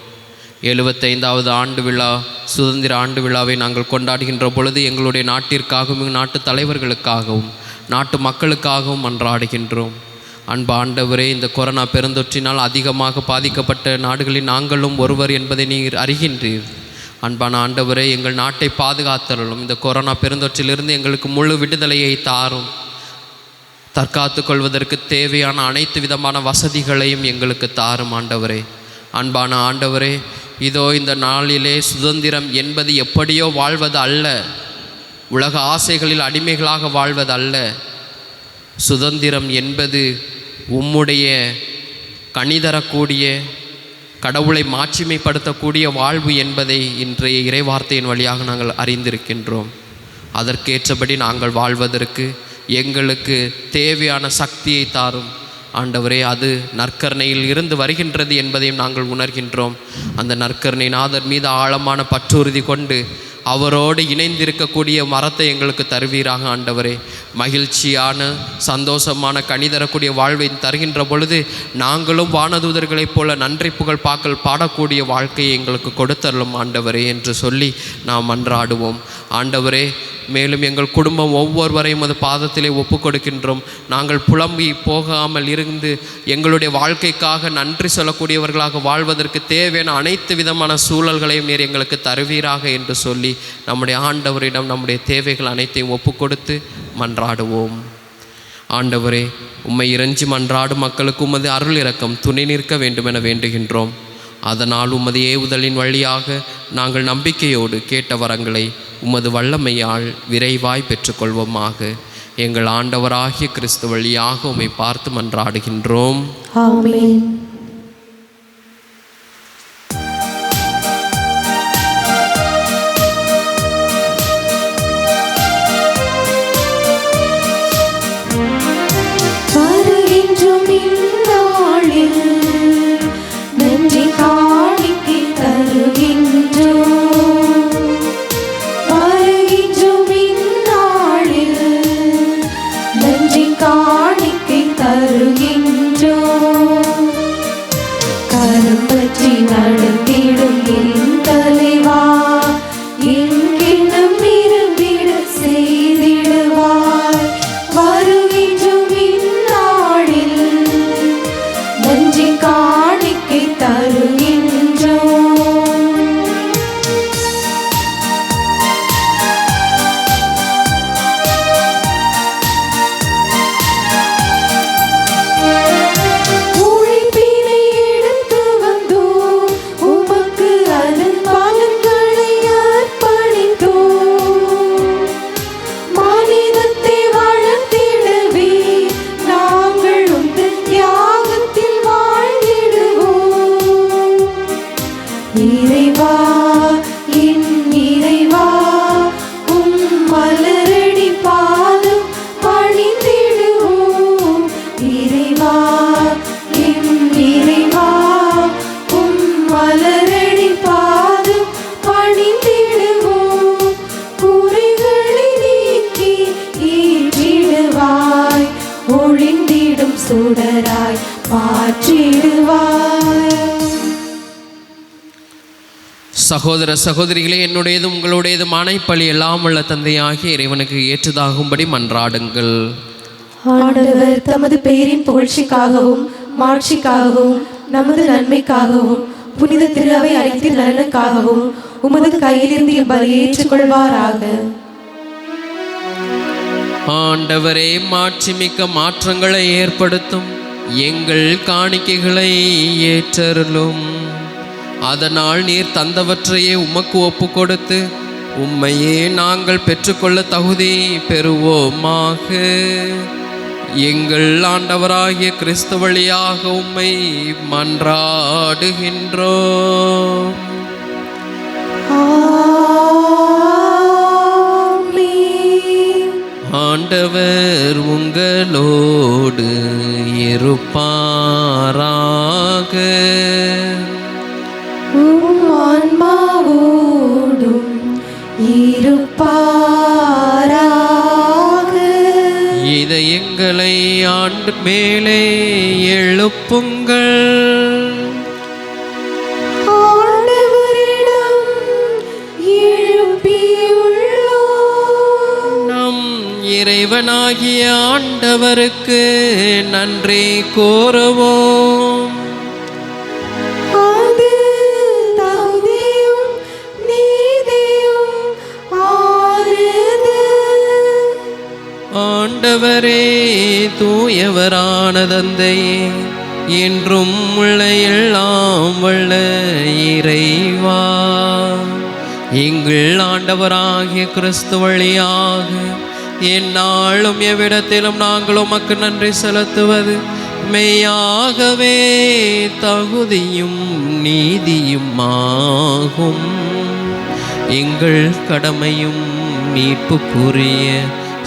75வது ஆண்டு விழா, சுதந்திர ஆண்டு விழாவை நாங்கள் கொண்டாடுகின்ற பொழுது எங்களுடைய நாட்டிற்காகவும் நாட்டு தலைவர்களுக்காகவும் நாட்டு மக்களுக்காகவும் மன்றாடுகின்றோம். அன்பு ஆண்டவரே, இந்த கொரோனா பெருந்தொற்றினால் அதிகமாக பாதிக்கப்பட்ட நாடுகளில் நாங்களும் ஒருவர் என்பதை நீர் அறிகின்றீர். அன்பான ஆண்டவரே, எங்கள் நாட்டை பாதுகாத்தருளும். இந்த கொரோனா பெருந்தொற்றிலிருந்து எங்களுக்கு முழு விடுதலையை தாரும். தற்காத்து கொள்வதற்கு தேவையான அனைத்து விதமான வசதிகளையும் எங்களுக்கு தாரும் ஆண்டவரே. அன்பான ஆண்டவரே, இதோ இந்த நாளிலே சுதந்திரம் என்பது எப்படியோ வாழ்வது அல்ல, உலக ஆசைகளில் அடிமைகளாக வாழ்வது அல்ல. சுதந்திரம் என்பது உம்முடைய கனிதரக்கூடிய, கடவுளை மாட்சிமைப்படுத்தக்கூடிய வாழ்வு என்பதை இன்றைய இறைவார்த்தையின் வழியாக நாங்கள் அறிந்திருக்கின்றோம். அதற்கேற்றபடி நாங்கள் வாழ்வதற்கு எங்களுக்கு தேவையான சக்தியை தாரும் ஆண்டவரே. அது நற்கருணையில் இருந்து வருகின்றது என்பதையும் நாங்கள் உணர்கின்றோம். அந்த நற்கருணை நாதர் மீது ஆழமான பற்றுறுதி கொண்டு அவரோடு இணைந்திருக்கக்கூடிய மரத்தை எங்களுக்கு தருவீராக ஆண்டவரே. மகிழ்ச்சியான, சந்தோஷமான, கனிதரக்கூடிய வாழ்வை தருகின்ற பொழுது நாங்களும் வானதூதர்களைப் போல நன்றி புகழ் பாக்கள் பாடக்கூடிய வாழ்க்கையை எங்களுக்கு கொடுத்தரலும் ஆண்டவரே என்று சொல்லி நாம் மன்றாடுவோம். ஆண்டவரே, மேலும் எங்கள் குடும்பம் ஒவ்வொருவரையும் அது பாதத்திலே ஒப்பு கொடுக்கின்றோம். நாங்கள் புலம்பி போகாமல் இருந்து எங்களுடைய வாழ்க்கைக்காக நன்றி சொல்லக்கூடியவர்களாக வாழ்வதற்கு தேவையான அனைத்து விதமான சூழல்களையும் நீர் எங்களுக்கு தருவீராக என்று சொல்லி நம்முடைய ஆண்டவரிடம் நம்முடைய தேவைகள் அனைத்தையும் ஒப்பு கொடுத்து மன்றாடுவோம். ஆண்டவரே, உம்மை இறைஞ்சி மன்றாடும் மக்களுக்கு உமது அருள் இரக்கம் துணை நிற்க வேண்டுமென வேண்டுகின்றோம். அதனால் உமது ஏவுதலின் வழியாக நாங்கள் நம்பிக்கையோடு கேட்ட வரங்களை உமது வல்லமையால் விரைவாய் பெற்றுக்கொள்வோமாக. எங்கள் ஆண்டவராகிய கிறிஸ்து வழியாக உம்மை பார்த்து மன்றாடுகின்றோம். ஆமென். வருகின்றோம் இந்நாளில் நன்றி காணிக்கை தருகின்றோம். வருகின்றோம் இந்நாளில் நன்றி காணிக்கை தருகின்றோம். கரம் பற்றி நடத்திடும் என் தலைவா, எங்கென்னும் நிரம்பிட செய்திடுவாய். வருகின்றோம் இந்நாளில் நன்றி காணிக்கை தருகின்றோம். உழைப்பினை எடுத்து வந்தோம், உமக்கு அதன் பலன்களை அர்ப்பணித்தோம். மனிதத்தை வளர்த்திடவே நாங்கள் உந்தன் தியாகத்தில் வாழ்ந்திடுவோம். இறைவா, என் இறைவா, உம் மலரடி பாதம் பணிந்திடுவோம். இறைவா, என் இறைவா, உம் மலரடி பாதம் பணிந்திடுவோம். குறைகளை நீக்கி ஏற்றிடுவாய், ஒளிந்திடும் சுடராய் மாற்றிடுவாய். சகோதர சகோதரிகளே, என்னுடையதும் உங்களுடையதும் ஆணைப்பலி எல்லாம் உள்ள தந்தையாகிய இறைவனுக்கு ஏற்றதாகும்படி மன்றாடுங்கள். ஆண்டவர் தமது பெயரின் புகழ்ச்சிக்காகவும் மாட்சிக்காகவும் நமது நன்மைக்காகவும் புனித திரு அவை அனைத்தின் நலனுக்காகவும் உமது கையிலிருந்து இப்பலியை ஏற்றுக்கொள்வாராக. ஆண்டவரே, மாட்சிமிக்க மாற்றங்களை ஏற்படுத்தும் எங்கள் காணிக்கைகளை ஏற்றருளும். அதனால் நீர் தந்தவற்றையே உமக்கு ஒப்பு கொடுத்து உம்மையே நாங்கள் பெற்றுக்கொள்ள தகுதி பெறுவோமாக. எங்கள் ஆண்டவராகிய கிறிஸ்து வழியாக உம்மை மன்றாடுகின்றோம். ஆமென். ஆண்டவர் உங்களோடு இருப்பாராக. உம் ஆன்மாவோடும் இருப்பாராக. இதயங்களை ஆண்டு மேலே எழுப்புங்கள். ஆண்டவரிடம் எழுப்பியுள்ளோம். நம் இறைவனாகிய ஆண்டவருக்கு நன்றி கூறுவோம். அது தகுதியும் நீதியும் ஆனது. ஆண்டவரே, தூயவரான தந்தையே, என்றும் உள்ள எல்லாம் வல்ல இறைவா, எங்கள் ஆண்டவராகிய கிறிஸ்து வழியாக எந்நாளும் எவ்விடத்திலும் நாங்கள் உமக்கு நன்றி செலுத்துவது மெய்யாகவே தகுதியும் நீதியும் ஆகும். எங்கள் கடமையும் மீட்புக்குரிய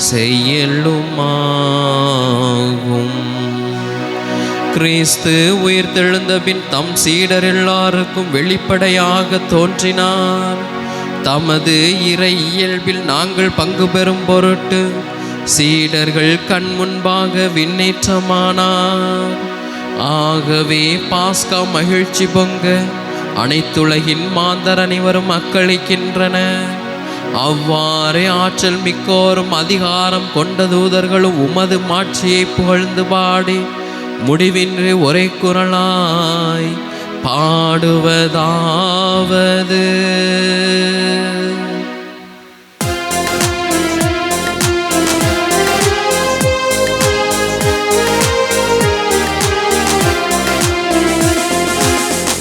செயலுமாகும். கிறிஸ்து உயிர்த்தெழுந்த பின் தம் சீடர் எல்லாருக்கும் வெளிப்படையாக தோன்றினார். தமது இறை இயல்பில் நாங்கள் பங்கு பெறும் பொருட்டு சீடர்கள் கண் முன்பாக விண்ணேற்றமானார். ஆகவே பாஸ்கா மகிழ்ச்சி பொங்க அனைத்துலகின் மாந்தர் அனைவரும் அக்களிக்கின்றனர். அவ்வாறே ஆற்றல் மிக்கோரும் அதிகாரம் கொண்ட தூதர்களும் உமது மாட்சியை புகழ்ந்து பாடி முடிவின்றி ஒரே குரலாய் பாடுவதாவது: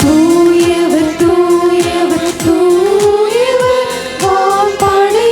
தூயவர் தூயவர் தூயவர் வான்படைகளின்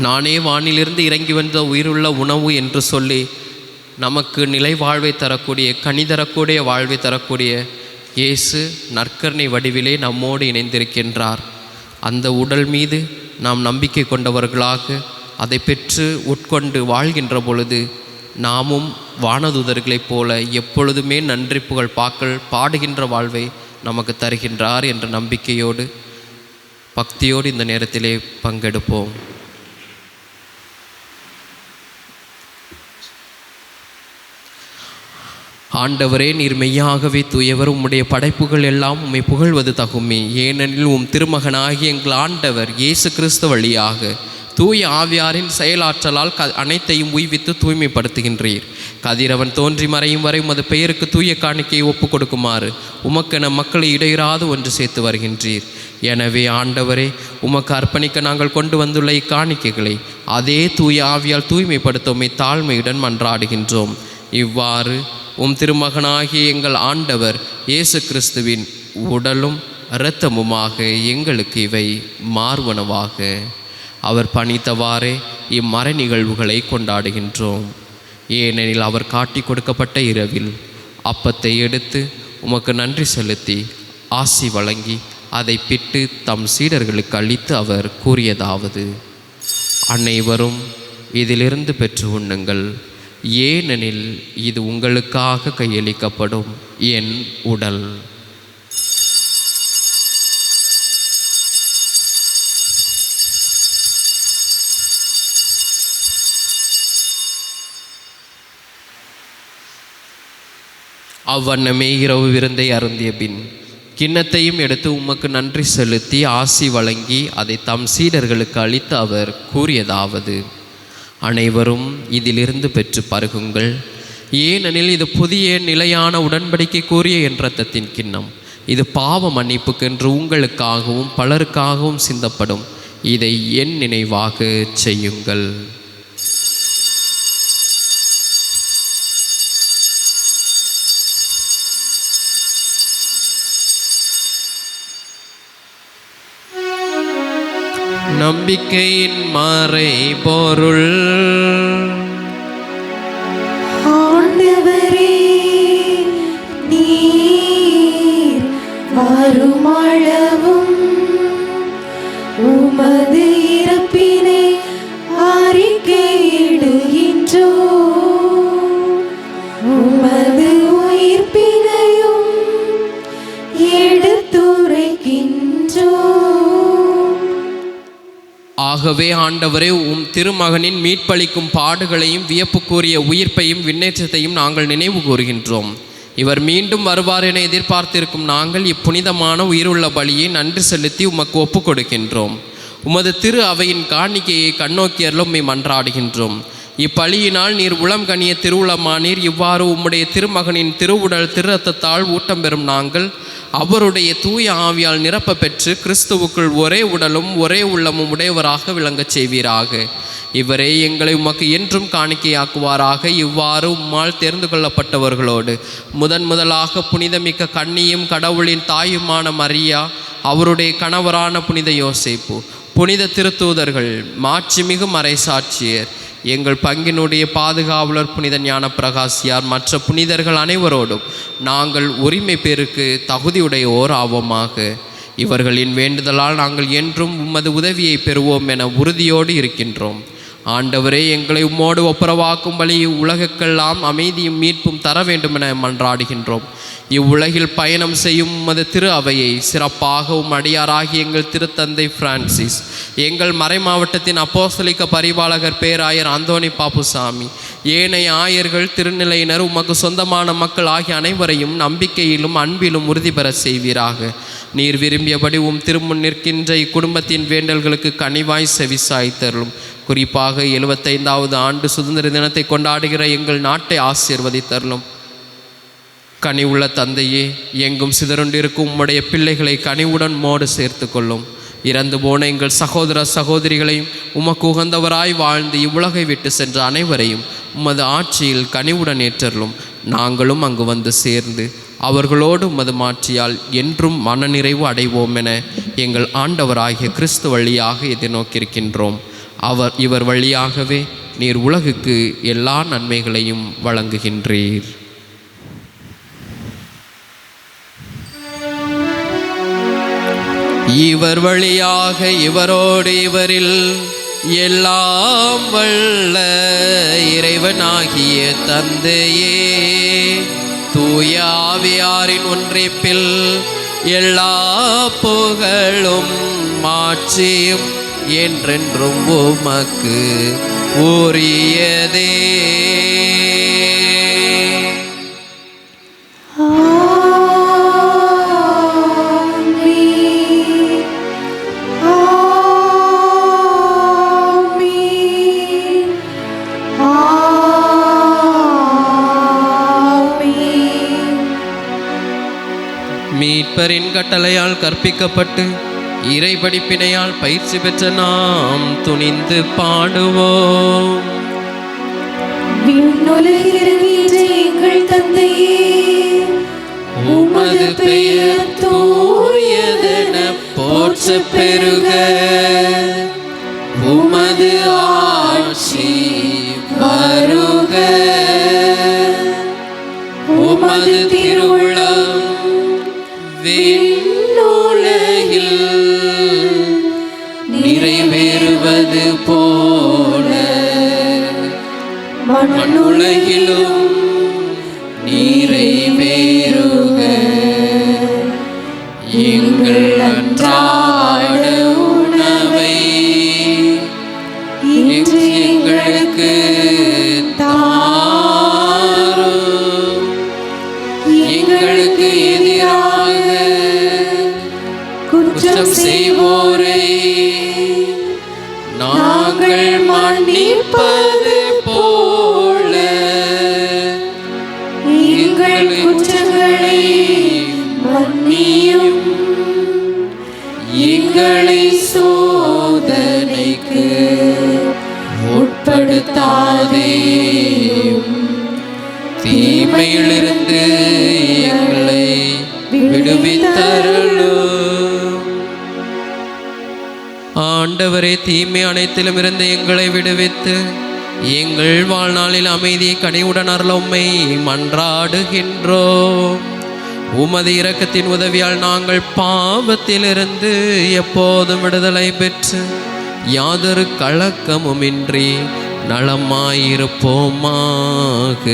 நானே வானிலிருந்து இறங்கி வந்த உயிருள்ள உணவு என்று சொல்லி நமக்கு நிலை வாழ்வை தரக்கூடிய, கனி தரக்கூடிய வாழ்வை தரக்கூடிய இயேசு நற்கருணை வடிவிலே நம்மோடு இணைந்திருக்கின்றார். அந்த உடல் மீது நாம் நம்பிக்கை கொண்டவர்களாக அதை பெற்று உட்கொண்டு வாழ்கின்ற பொழுது நாமும் வானதூதர்களைப் போல எப்பொழுதுமே நன்றி புகழ் பாடுகின்ற வாழ்வை நமக்கு தருகின்றார் என்ற நம்பிக்கையோடு பக்தியோடு இந்த நேரத்திலே பங்கெடுப்போம். ஆண்டவரே, நீர் மெய்யாகவே தூயவர். உம்முடைய படைப்புகள் எல்லாம் உம்மை புகழ்வது தகுமே. ஏனெனில் உம் திருமகனாகிய எங்கள் ஆண்டவர் இயேசு கிறிஸ்து வழியாக தூய ஆவியாரின் செயலாற்றலால் அனைத்தையும் உய்வித்து தூய்மைப்படுத்துகின்றீர். கதிரவன் தோன்றி மறையும் வரை உமது பெயருக்கு தூய காணிக்கையை ஒப்புக் கொடுக்குமாறு உமக்கென மக்களை இடையிறாது ஒன்று சேர்த்து வருகின்றீர். எனவே ஆண்டவரே, உமக்கு அர்ப்பணிக்க நாங்கள் கொண்டு வந்துள்ள இக்காணிக்கைகளை அதே தூய ஆவியால் தூய்மைப்படுத்த உம்மை தாழ்மையுடன் மன்றாடுகின்றோம். இவ்வாறு உம் திருமகனாகிய எங்கள் ஆண்டவர் இயேசு கிறிஸ்துவின் உடலும் இரத்தமுமாக எங்களுக்கு இவை மார்வனவாக. அவர் பணித்தவாறே இம்மறை நிகழ்வுகளை கொண்டாடுகின்றோம். ஏனெனில் அவர் காட்டி கொடுக்கப்பட்ட இரவில் அப்பத்தை எடுத்து உமக்கு நன்றி செலுத்தி ஆசி வழங்கி அதை பிட்டு தம் சீடர்களுக்கு அளித்து அவர் கூறியதாவது: அனைவரும் இதிலிருந்து பெற்று உண்ணுங்கள், ஏனெனில் இது உங்களுக்காக கையளிக்கப்படும் என் உடல். அவ்வண்ணமே இரவு விருந்தை அருந்திய பின் கிண்ணத்தையும் எடுத்து உமக்கு நன்றி செலுத்தி ஆசி வழங்கி அதை தம் சீடர்களுக்கு அளித்து அவர் கூறியதாவது: அனைவரும் இதிலிருந்து பெற்று பருகுங்கள், ஏனெனில் இது புதிய நிலையான உடன்படிக்கை கூறிய என் இரத்தத்தின் கிண்ணம். இது பாவ மன்னிப்புக்கென்று உங்களுக்காகவும் பலருக்காகவும் சிந்தப்படும். இதை என் நினைவாக செய்யுங்கள். நம்பிக்கையின் மறைபொருள். ஆண்டவரே, நீர் வருமளவும் உமது இறப்பினை அறிக்கையிடுகின்றோம், உமது உயிர்ப்பினையும் எடுத்துரைக்கின்றோம். ஆகவே ஆண்டவரே, உம் திருமகனின் மீட்பளிக்கும் பாடுகளையும் வியப்புக்குரிய உயிர்ப்பையும் விண்ணேற்றத்தையும் நாங்கள் நினைவு கூறுகின்றோம். இவர் மீண்டும் வருவார் என எதிர்பார்த்திருக்கும் நாங்கள் இப்புனிதமான உயிருள்ள பலியை நன்றி செலுத்தி உமக்கு ஒப்புக் கொடுக்கின்றோம். உமது திரு அவையின் காணிக்கையை கண்ணோக்கியர்ல உம்மை மன்றாடுகின்றோம். இப்பலியினால் நீர் உளம் கனிய திருவுளமானீர். இவ்வாறு உம்முடைய திருமகனின் திருவுடல் திருரத்தத்தால் ஊட்டம் பெறும் நாங்கள் அவருடைய தூய ஆவியால் நிரப்ப பெற்று கிறிஸ்துவுக்குள் ஒரே உடலும் ஒரே உள்ளமும் உடையவராக விளங்கச் செய்வீராக. இவரே எங்களை உமக்கு என்றும் காணிக்கையாக்குவாராக. இவ்வாறு உம்மால் தேர்ந்து கொள்ளப்பட்டவர்களோடு முதலாக புனிதமிக்க கன்னியும் கடவுளின் தாயுமான மரியா, அவருடைய கணவரான புனித யோசேப்பு, புனித திருத்தூதர்கள், மாட்சிமிகு மறைசாட்சியர், எங்கள் பங்கினுடைய பாதுகாவலர் புனித ஞான பிரகாசியார், மற்ற புனிதர்கள் அனைவரோடும் நாங்கள் உரிமை பேருக்கு தகுதியுடையோர் ஆவோமாக. இவர்களின் வேண்டுதலால் நாங்கள் என்றும் உமது உதவியை பெறுவோம் என உறுதியோடு இருக்கின்றோம். ஆண்டவரே, எங்களை உம்மோடு ஒப்புரவாக்கும்படி உலகுக்கெல்லாம் அமைதியும் மீட்பும் தர வேண்டுமென மன்றாடுகின்றோம். இவ்வுலகில் பயணம் செய்யும் உமது திரு அவையை சிறப்பாக அடியாராகிய எங்கள் திருத்தந்தை பிரான்சிஸ், எங்கள் மறை மாவட்டத்தின் அப்போஸ்தலிக்க பரிபாலகர் பேராயர் அந்தோணி பாப்புசாமி, ஏனைய ஆயர்கள், திருநிலையினர், உமக்கு சொந்தமான மக்கள் ஆகிய அனைவரையும் நம்பிக்கையிலும் அன்பிலும் உறுதி பெற செய்வீராக. நீர் விரும்பியபடி உம் திருமுன் நிற்கின்ற இக்குடும்பத்தின் வேண்டல்களுக்கு கனிவாய் செவிசாய்த்தருளும். குறிப்பாக 75வது ஆண்டு சுதந்திர தினத்தை கொண்டாடுகிற எங்கள் நாட்டை ஆசீர்வதித்தருளும். கனிவுள்ள தந்தையே, எங்கும் சிதறுண்டிருக்கும் உம்முடைய பிள்ளைகளை கனிவுடன் மோடு சேர்த்து கொள்ளும். இறந்து போன எங்கள் சகோதர சகோதரிகளையும் உமக்கு உகந்தவராய் வாழ்ந்து இவ்வுலகை விட்டு சென்ற அனைவரையும் உமது ஆட்சியில் கனிவுடன் ஏற்றருளும். நாங்களும் அங்கு வந்து சேர்ந்து அவர்களோடு உமது மாட்சியால் என்றும் மனநிறைவு அடைவோம் என எங்கள் ஆண்டவராகிய கிறிஸ்து வழியாக எதிர்நோக்கியிருக்கின்றோம். இவர் வழியாகவே நீர் உலகுக்கு எல்லா நன்மைகளையும் வழங்குகின்றீர். இவர் வழியாக இவரோடு இவரில் எல்லாம் வல்ல இறைவனாகிய தந்தையே, தூய ஆவியாரின் ஒன்றிப்பில் எல்லா புகழும் மாட்சியும் என்றென்றும் உமக்கு உரியதே. மீட்பரின் கட்டளையால் கற்பிக்கப்பட்டு இறை படிப்பினையால் பயிற்சி பெற்ற நாம் துணிந்து பாடுவோம். விண்ணுலகிருக்கின்ற எங்கள் தந்தையே, உமது பெயர் தூயதென போற்றப் பெறுக. உமது ஆட்சி வருக. உமது திருவுளம் விண்ணுலகில் நிறைவேறுவது போல மண்ணுலகிலும் நிறைவேறுக. எங்கள் அன்றாட உணவை இன்று எங்களுக்கு தாரும். எங்களுக்கு எதிராக குற்றம் செய்வோரை நாங்கள் மன்னிப்பது போல எங்கள் குற்றங்களை மன்னியும். எங்களை சோதனைக்கு உட்படுத்தாதேயும், தீமையிலிருந்து எங்களை விடுவித்தருளும். ஆண்டவரே, தீமை அனைத்திலும் இருந்து எங்களை விடுவித்து எங்கள் வாழ்நாளில் அமைதியை கனிவுடன் அருள உம்மை மன்றாடுகின்றோம். உமது இரக்கத்தின் உதவியால் நாங்கள் பாவத்திலிருந்து எப்போதும் விடுதலை பெற்று யாதொரு கலக்கமுமின்றி நலமாயிருப்போமாக.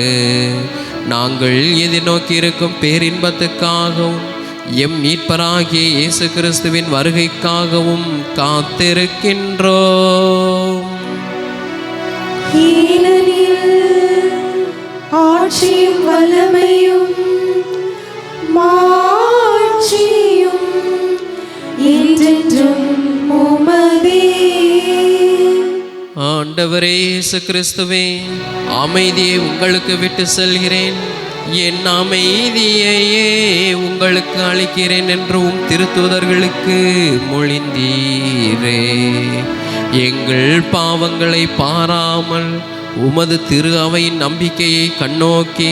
நாங்கள் எதிர்நோக்கி இருக்கும் பேரின்பத்துக்காகவும் எம் மீட்பராகிய இயேசு கிறிஸ்துவின் வருகைக்காகவும் காத்திருக்கின்றோம். ஆட்சியும் வல்லமையும் மாட்சியும் என்றென்றும் உமதே. ஆண்டவரே இயேசு கிறிஸ்துவே, அமைதியை உங்களுக்கு விட்டு செல்கிறேன், என் அமைதியையே உங்களுக்கு அளிக்கிறேன் என்றும் திருத்தூதர்களுக்கு மொழிந்தீரே. எங்கள் பாவங்களை பாராமல் உமது திரு அவையின் நம்பிக்கையை கண்ணோக்கி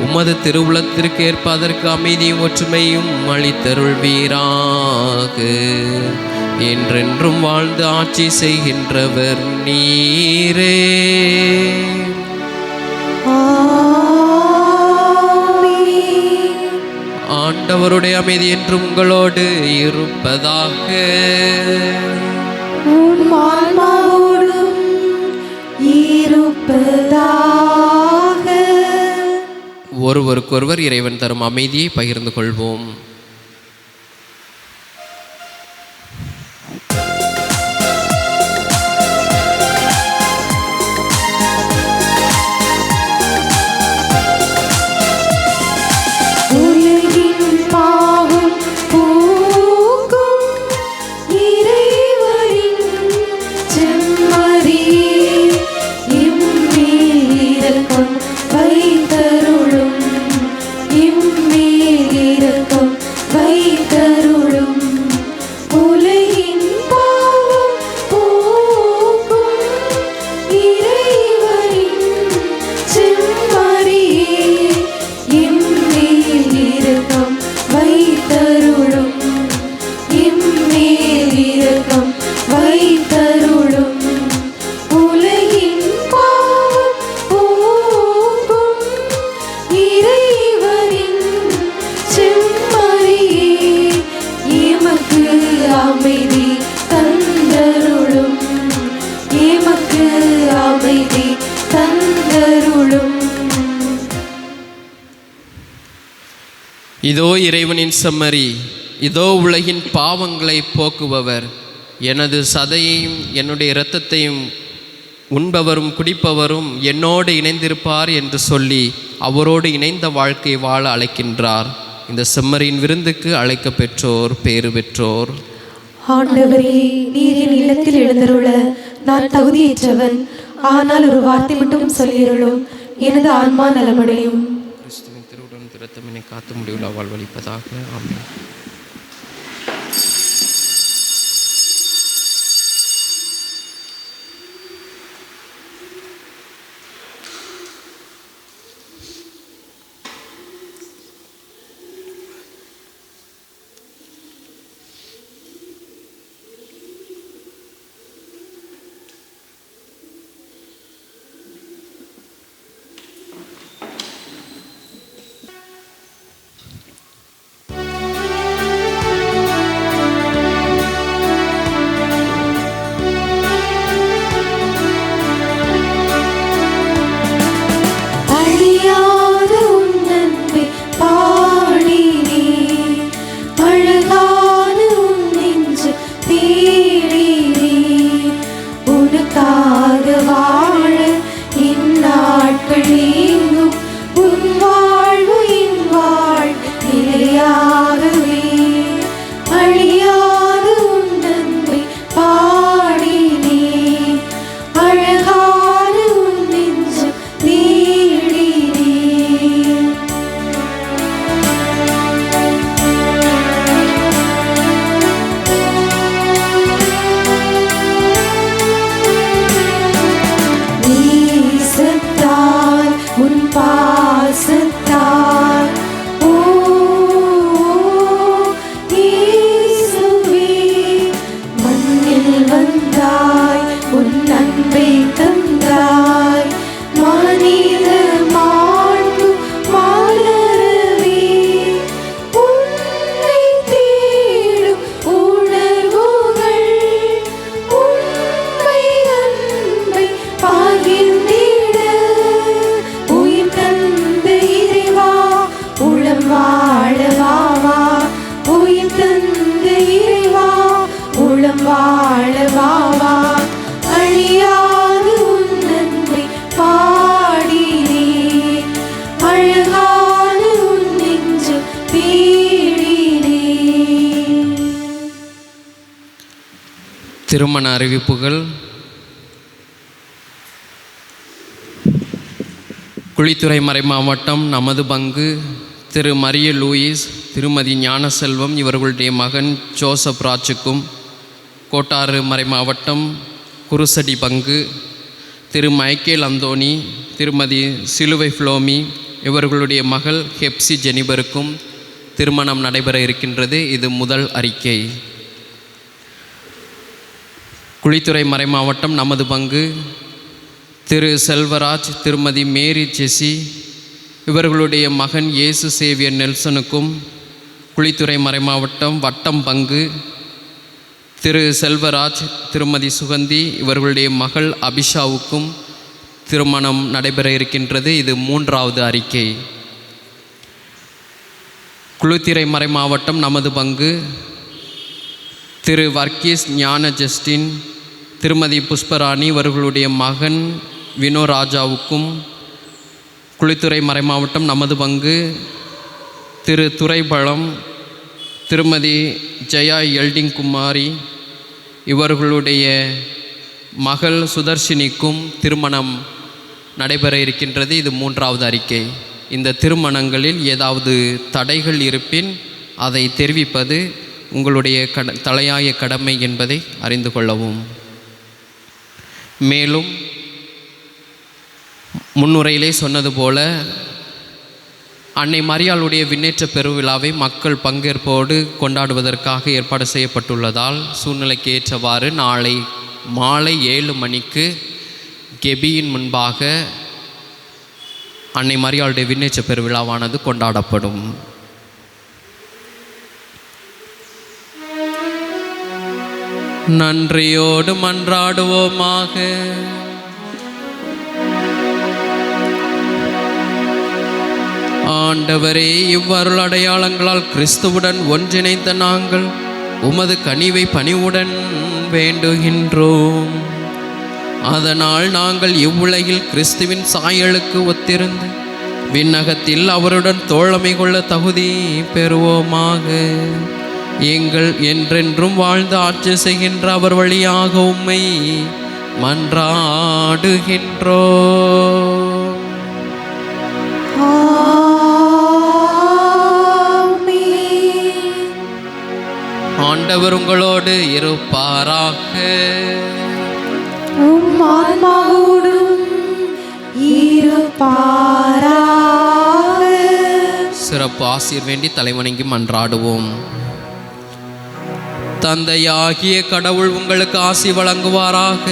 உமது திருவுளத்திற்கு ஏற்ப அதற்கு அமைதியும் ஒற்றுமையும் அளித்தருள்வீராக. என்றென்றும் வாழ்ந்து ஆட்சி செய்கின்றவர் நீரே. ஆண்டவருடைய அமைதி என்றும் உங்களோடு இருப்பதாக. ஒருவருக்கொருவர் இறைவன் தரும் அமைதியை பகிர்ந்து கொள்வோம். வைத்தருளும் இம்மேலிரக்கம் இதோ இறைவனின் செம்மறி, இதோ உலகின் பாவங்களை போக்குபவர். எனது சதையையும் என்னுடைய இரத்தத்தையும் உண்பவரும் குடிப்பவரும் என்னோடு இணைந்திருப்பார் என்று சொல்லி அவரோடு இணைந்த வாழ்க்கை வாழ அழைக்கின்றார். இந்த செம்மறியின் விருந்துக்கு அழைக்க பெற்றோர் பேறு பெற்றோர். ஆண்டவரே, நீர் என் இல்லத்தில் எழுந்தருள நான் தகுதியற்றவன். ஆனால் ஒரு வார்த்தை மட்டும் சொல்லியருளும், எனது ஆன்மா நலமடையும். கிறிஸ்துவின் திருவுடன் திருத்தமினை காத்து முடிவுள்ள வாழ்வளிப்பதாக. ஆமென். திருமண அறிவிப்புகள். குழித்துறை மறைமாவட்டம் நமது பங்கு திரு மரிய லூயிஸ், திருமதி ஞானசெல்வம் இவர்களுடைய மகன் ஜோசப் ராஜுக்கும், கோட்டாறு மறைமாவட்டம் குருசடி பங்கு திரு மைக்கேல் அந்தோனி, திருமதி சிலுவை ஃப்ளோமி இவர்களுடைய மகள் ஹெப்சி ஜெனிபருக்கும் திருமணம் நடைபெற இருக்கின்றது. இது முதல் அறிக்கை. குழித்துறை மறைமாவட்டம் நமது பங்கு திரு செல்வராஜ், திருமதி மேரி ஜெசி இவர்களுடைய மகன் இயேசு சேவியர் நெல்சனுக்கும், குழித்துறை மறைமாவட்டம் வட்டம் பங்கு திரு செல்வராஜ், திருமதி சுகந்தி இவர்களுடைய மகள் அபிஷாவுக்கும் திருமணம் நடைபெற இருக்கின்றது. இது மூன்றாவது அறிக்கை. குழித்துறை மறைமாவட்டம் நமது பங்கு திரு வர்கீஸ் ஞான ஜஸ்டின், திருமதி புஷ்பராணி இவர்களுடைய மகன் வினோராஜாவுக்கும், குழித்துறை மறைமாவட்டம் நமது பங்கு திரு துரைபழம், திருமதி ஜெயா எல்டிங் குமாரி இவர்களுடைய மகள் சுதர்ஷினிக்கும் திருமணம் நடைபெற இருக்கின்றது. இது மூன்றாவது அறிக்கை. இந்த திருமணங்களில் ஏதாவது தடைகள் இருப்பின் அதை தெரிவிப்பது உங்களுடைய தலையாய கடமை என்பதை அறிந்து கொள்ளவும். மேலும் முன்னுரையிலே சொன்னது போல அன்னை மரியாளுடைய விண்ணேற்ற பெருவிழாவை மக்கள் பங்கேற்போடு கொண்டாடுவதற்காக ஏற்பாடு செய்யப்பட்டுள்ளதால் சூழ்நிலைக்கு ஏற்றவாறு நாளை மாலை 7 மணிக்கு கெபியின் முன்பாக அன்னை மரியாளுடைய விண்ணேற்ற பெருவிழாவானது கொண்டாடப்படும். நன்றியோடு மன்றாடுவோமாக. ஆண்டவரே, இவ்வருள் அடையாளங்களால் கிறிஸ்துவுடன் ஒன்றிணைந்த நாங்கள் உமது கனிவை பணிவுடன் வேண்டுகின்றோம். அதனால் நாங்கள் இவ்வுலகில் கிறிஸ்துவின் சாயலுக்கு ஒத்திருந்து விண்ணகத்தில் அவருடன் தோழமை கொள்ள தகுதி பெறுவோமாக. எங்கள் என்றென்றும் வாழ்ந்து ஆட்சி செய்கின்ற அவர் வழியாக உம்மை மன்றாடுகின்றோம். ஆண்டவர் உங்களோடு இருப்பாராக. உம் ஆன்மாவோடும் இருப்பாராக. சிறப்பு ஆசீர் வேண்டி தலைவணங்கி மன்றாடுவோம். தந்தையாகிய கடவுள் உங்களுக்கு ஆசி வழங்குவாராக.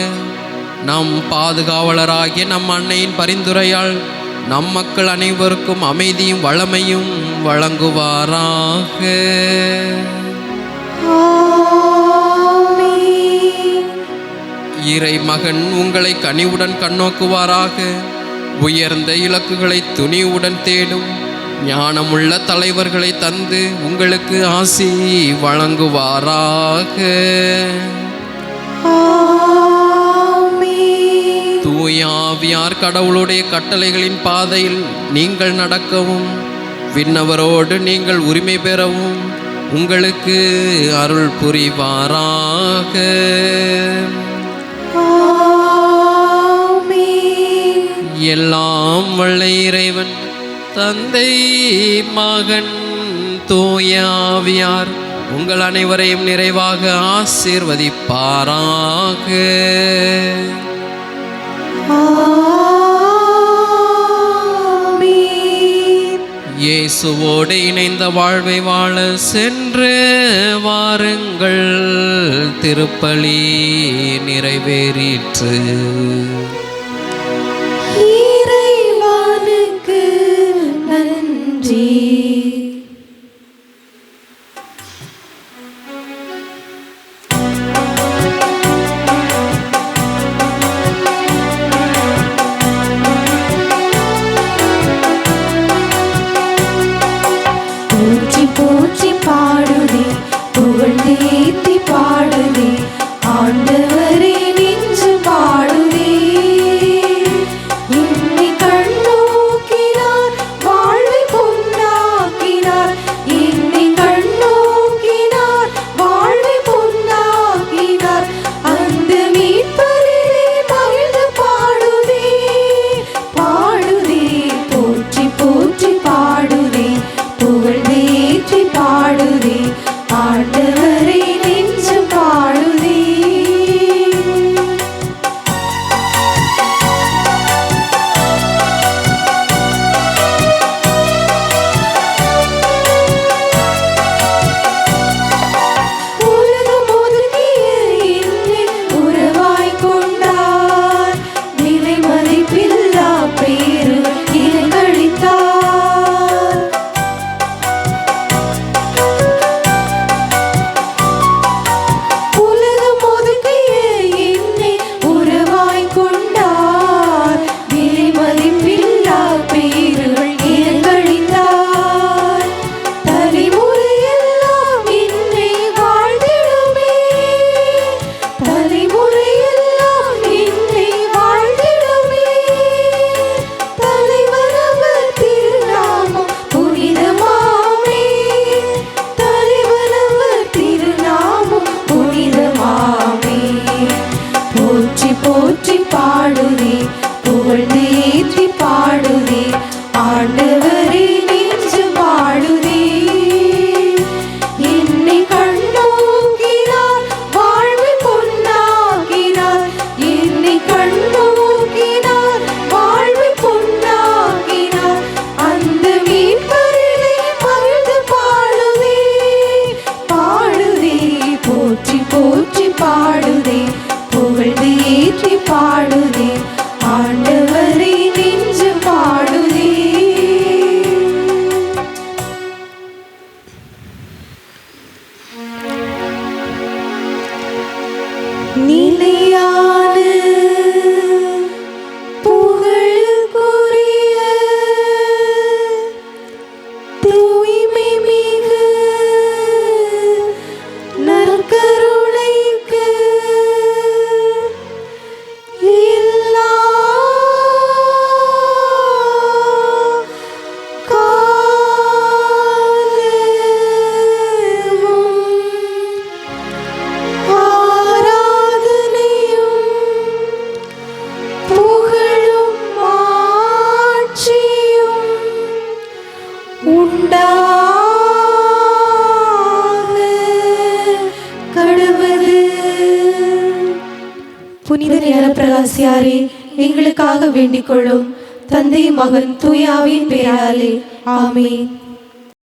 நம் பாதுகாவலராகிய நம் அன்னையின் பரிந்துரையால் நம் மக்கள் அனைவருக்கும் அமைதியும் வளமையும் வழங்குவாராக. இறை மகன் உங்களை கனிவுடன் கண்ணோக்குவாராக. உயர்ந்த இலக்குகளை துணிவுடன் தேடும் ஞானமுள்ள தலைவர்களை தந்து உங்களுக்கு ஆசி வழங்குவாராக. தூயாவியார் கடவுளுடைய கட்டளைகளின் பாதையில் நீங்கள் நடக்கவும் விண்ணவரோடு நீங்கள் உரிமை பெறவும் உங்களுக்கு அருள் புரிவாராக. எல்லாம் வல்ல இறைவன் தந்தை, மகன், தூயாவியார் உங்கள் அனைவரையும் நிறைவாக ஆசீர்வதிப்பாராக. இயேசுவோடு இணைந்த வாழ்வை வாழ சென்று வாருங்கள். திருப்பலி நிறைவேறிற்று. இறைவனுக்கு நன்றி. போற்றி போற்றி பாடுதே, புகழ்ந்தேத்தி பாடுதே, ஆண்டவரே நின்று பாடுதே. என்னை கண்ணோக்கினார், வாழ்வை பொன்னாக்கினார். என்னை கண்ணோக்கினார், வாழ்வை பொன்னாக்கினார். அந்த மீட்பரிலே மகிழ்ந்து பாடுதே, பாடுதே, போற்றி போற்றி பாடுதே, புகழ்ந்தேற்றி பாடுதே, ஆண்டவரை நெஞ்சு பாடுதே. உலகம் ஒதுக்கிய என்னை உறவாய் கொண்டார், விலை மதிப்பில்லா பேரு இறைவழித்தார். உலகம் ஒதுக்கிய என்னை உறவாய் கொண்டார், விலை மதிப்பில்லா பேருள் இறைவழித்தார். தலைமுறையெல்லாம் என்னை வாழ்ந்திடுமே, தலைமுறையெல்லாம் என்னை வாழ்ந்திடுமே. தலைவனவர் திருநாமம் புனிதமாமே, தலைவனவர் திருநாமம் புனிதமாமே. போற்றி போற்றி பாடுதே, புகழ்ந்து ஏற்றி பாடுதே, ஆண்டவரே நின்று பாடுதே. என்னை கண்ணோக்கினார், வாழ்வை பொன்னாக்கினார். என்னை கண்ணோக்கினார், வாழ்வை பொன்னாக்கினார். அந்த மீட்பரிலே மகிழ்ந்து பாடுதே, பாடுதே, போற்றி போற்றி பாடுதே, புகழ்ந்து ஏற்றி பாடுதே, ஆண்டவரை நெஞ்சு பாடுதே. நிலையான புகழுக்குரிய கருணைக்கு எல்லா புனித ஞானப்பிரகாசியாரே, எங்களுக்காக வேண்டிக் கொள்ளும். தந்தை, மகன், தூய ஆவியின் பெயராலே ஆமென்.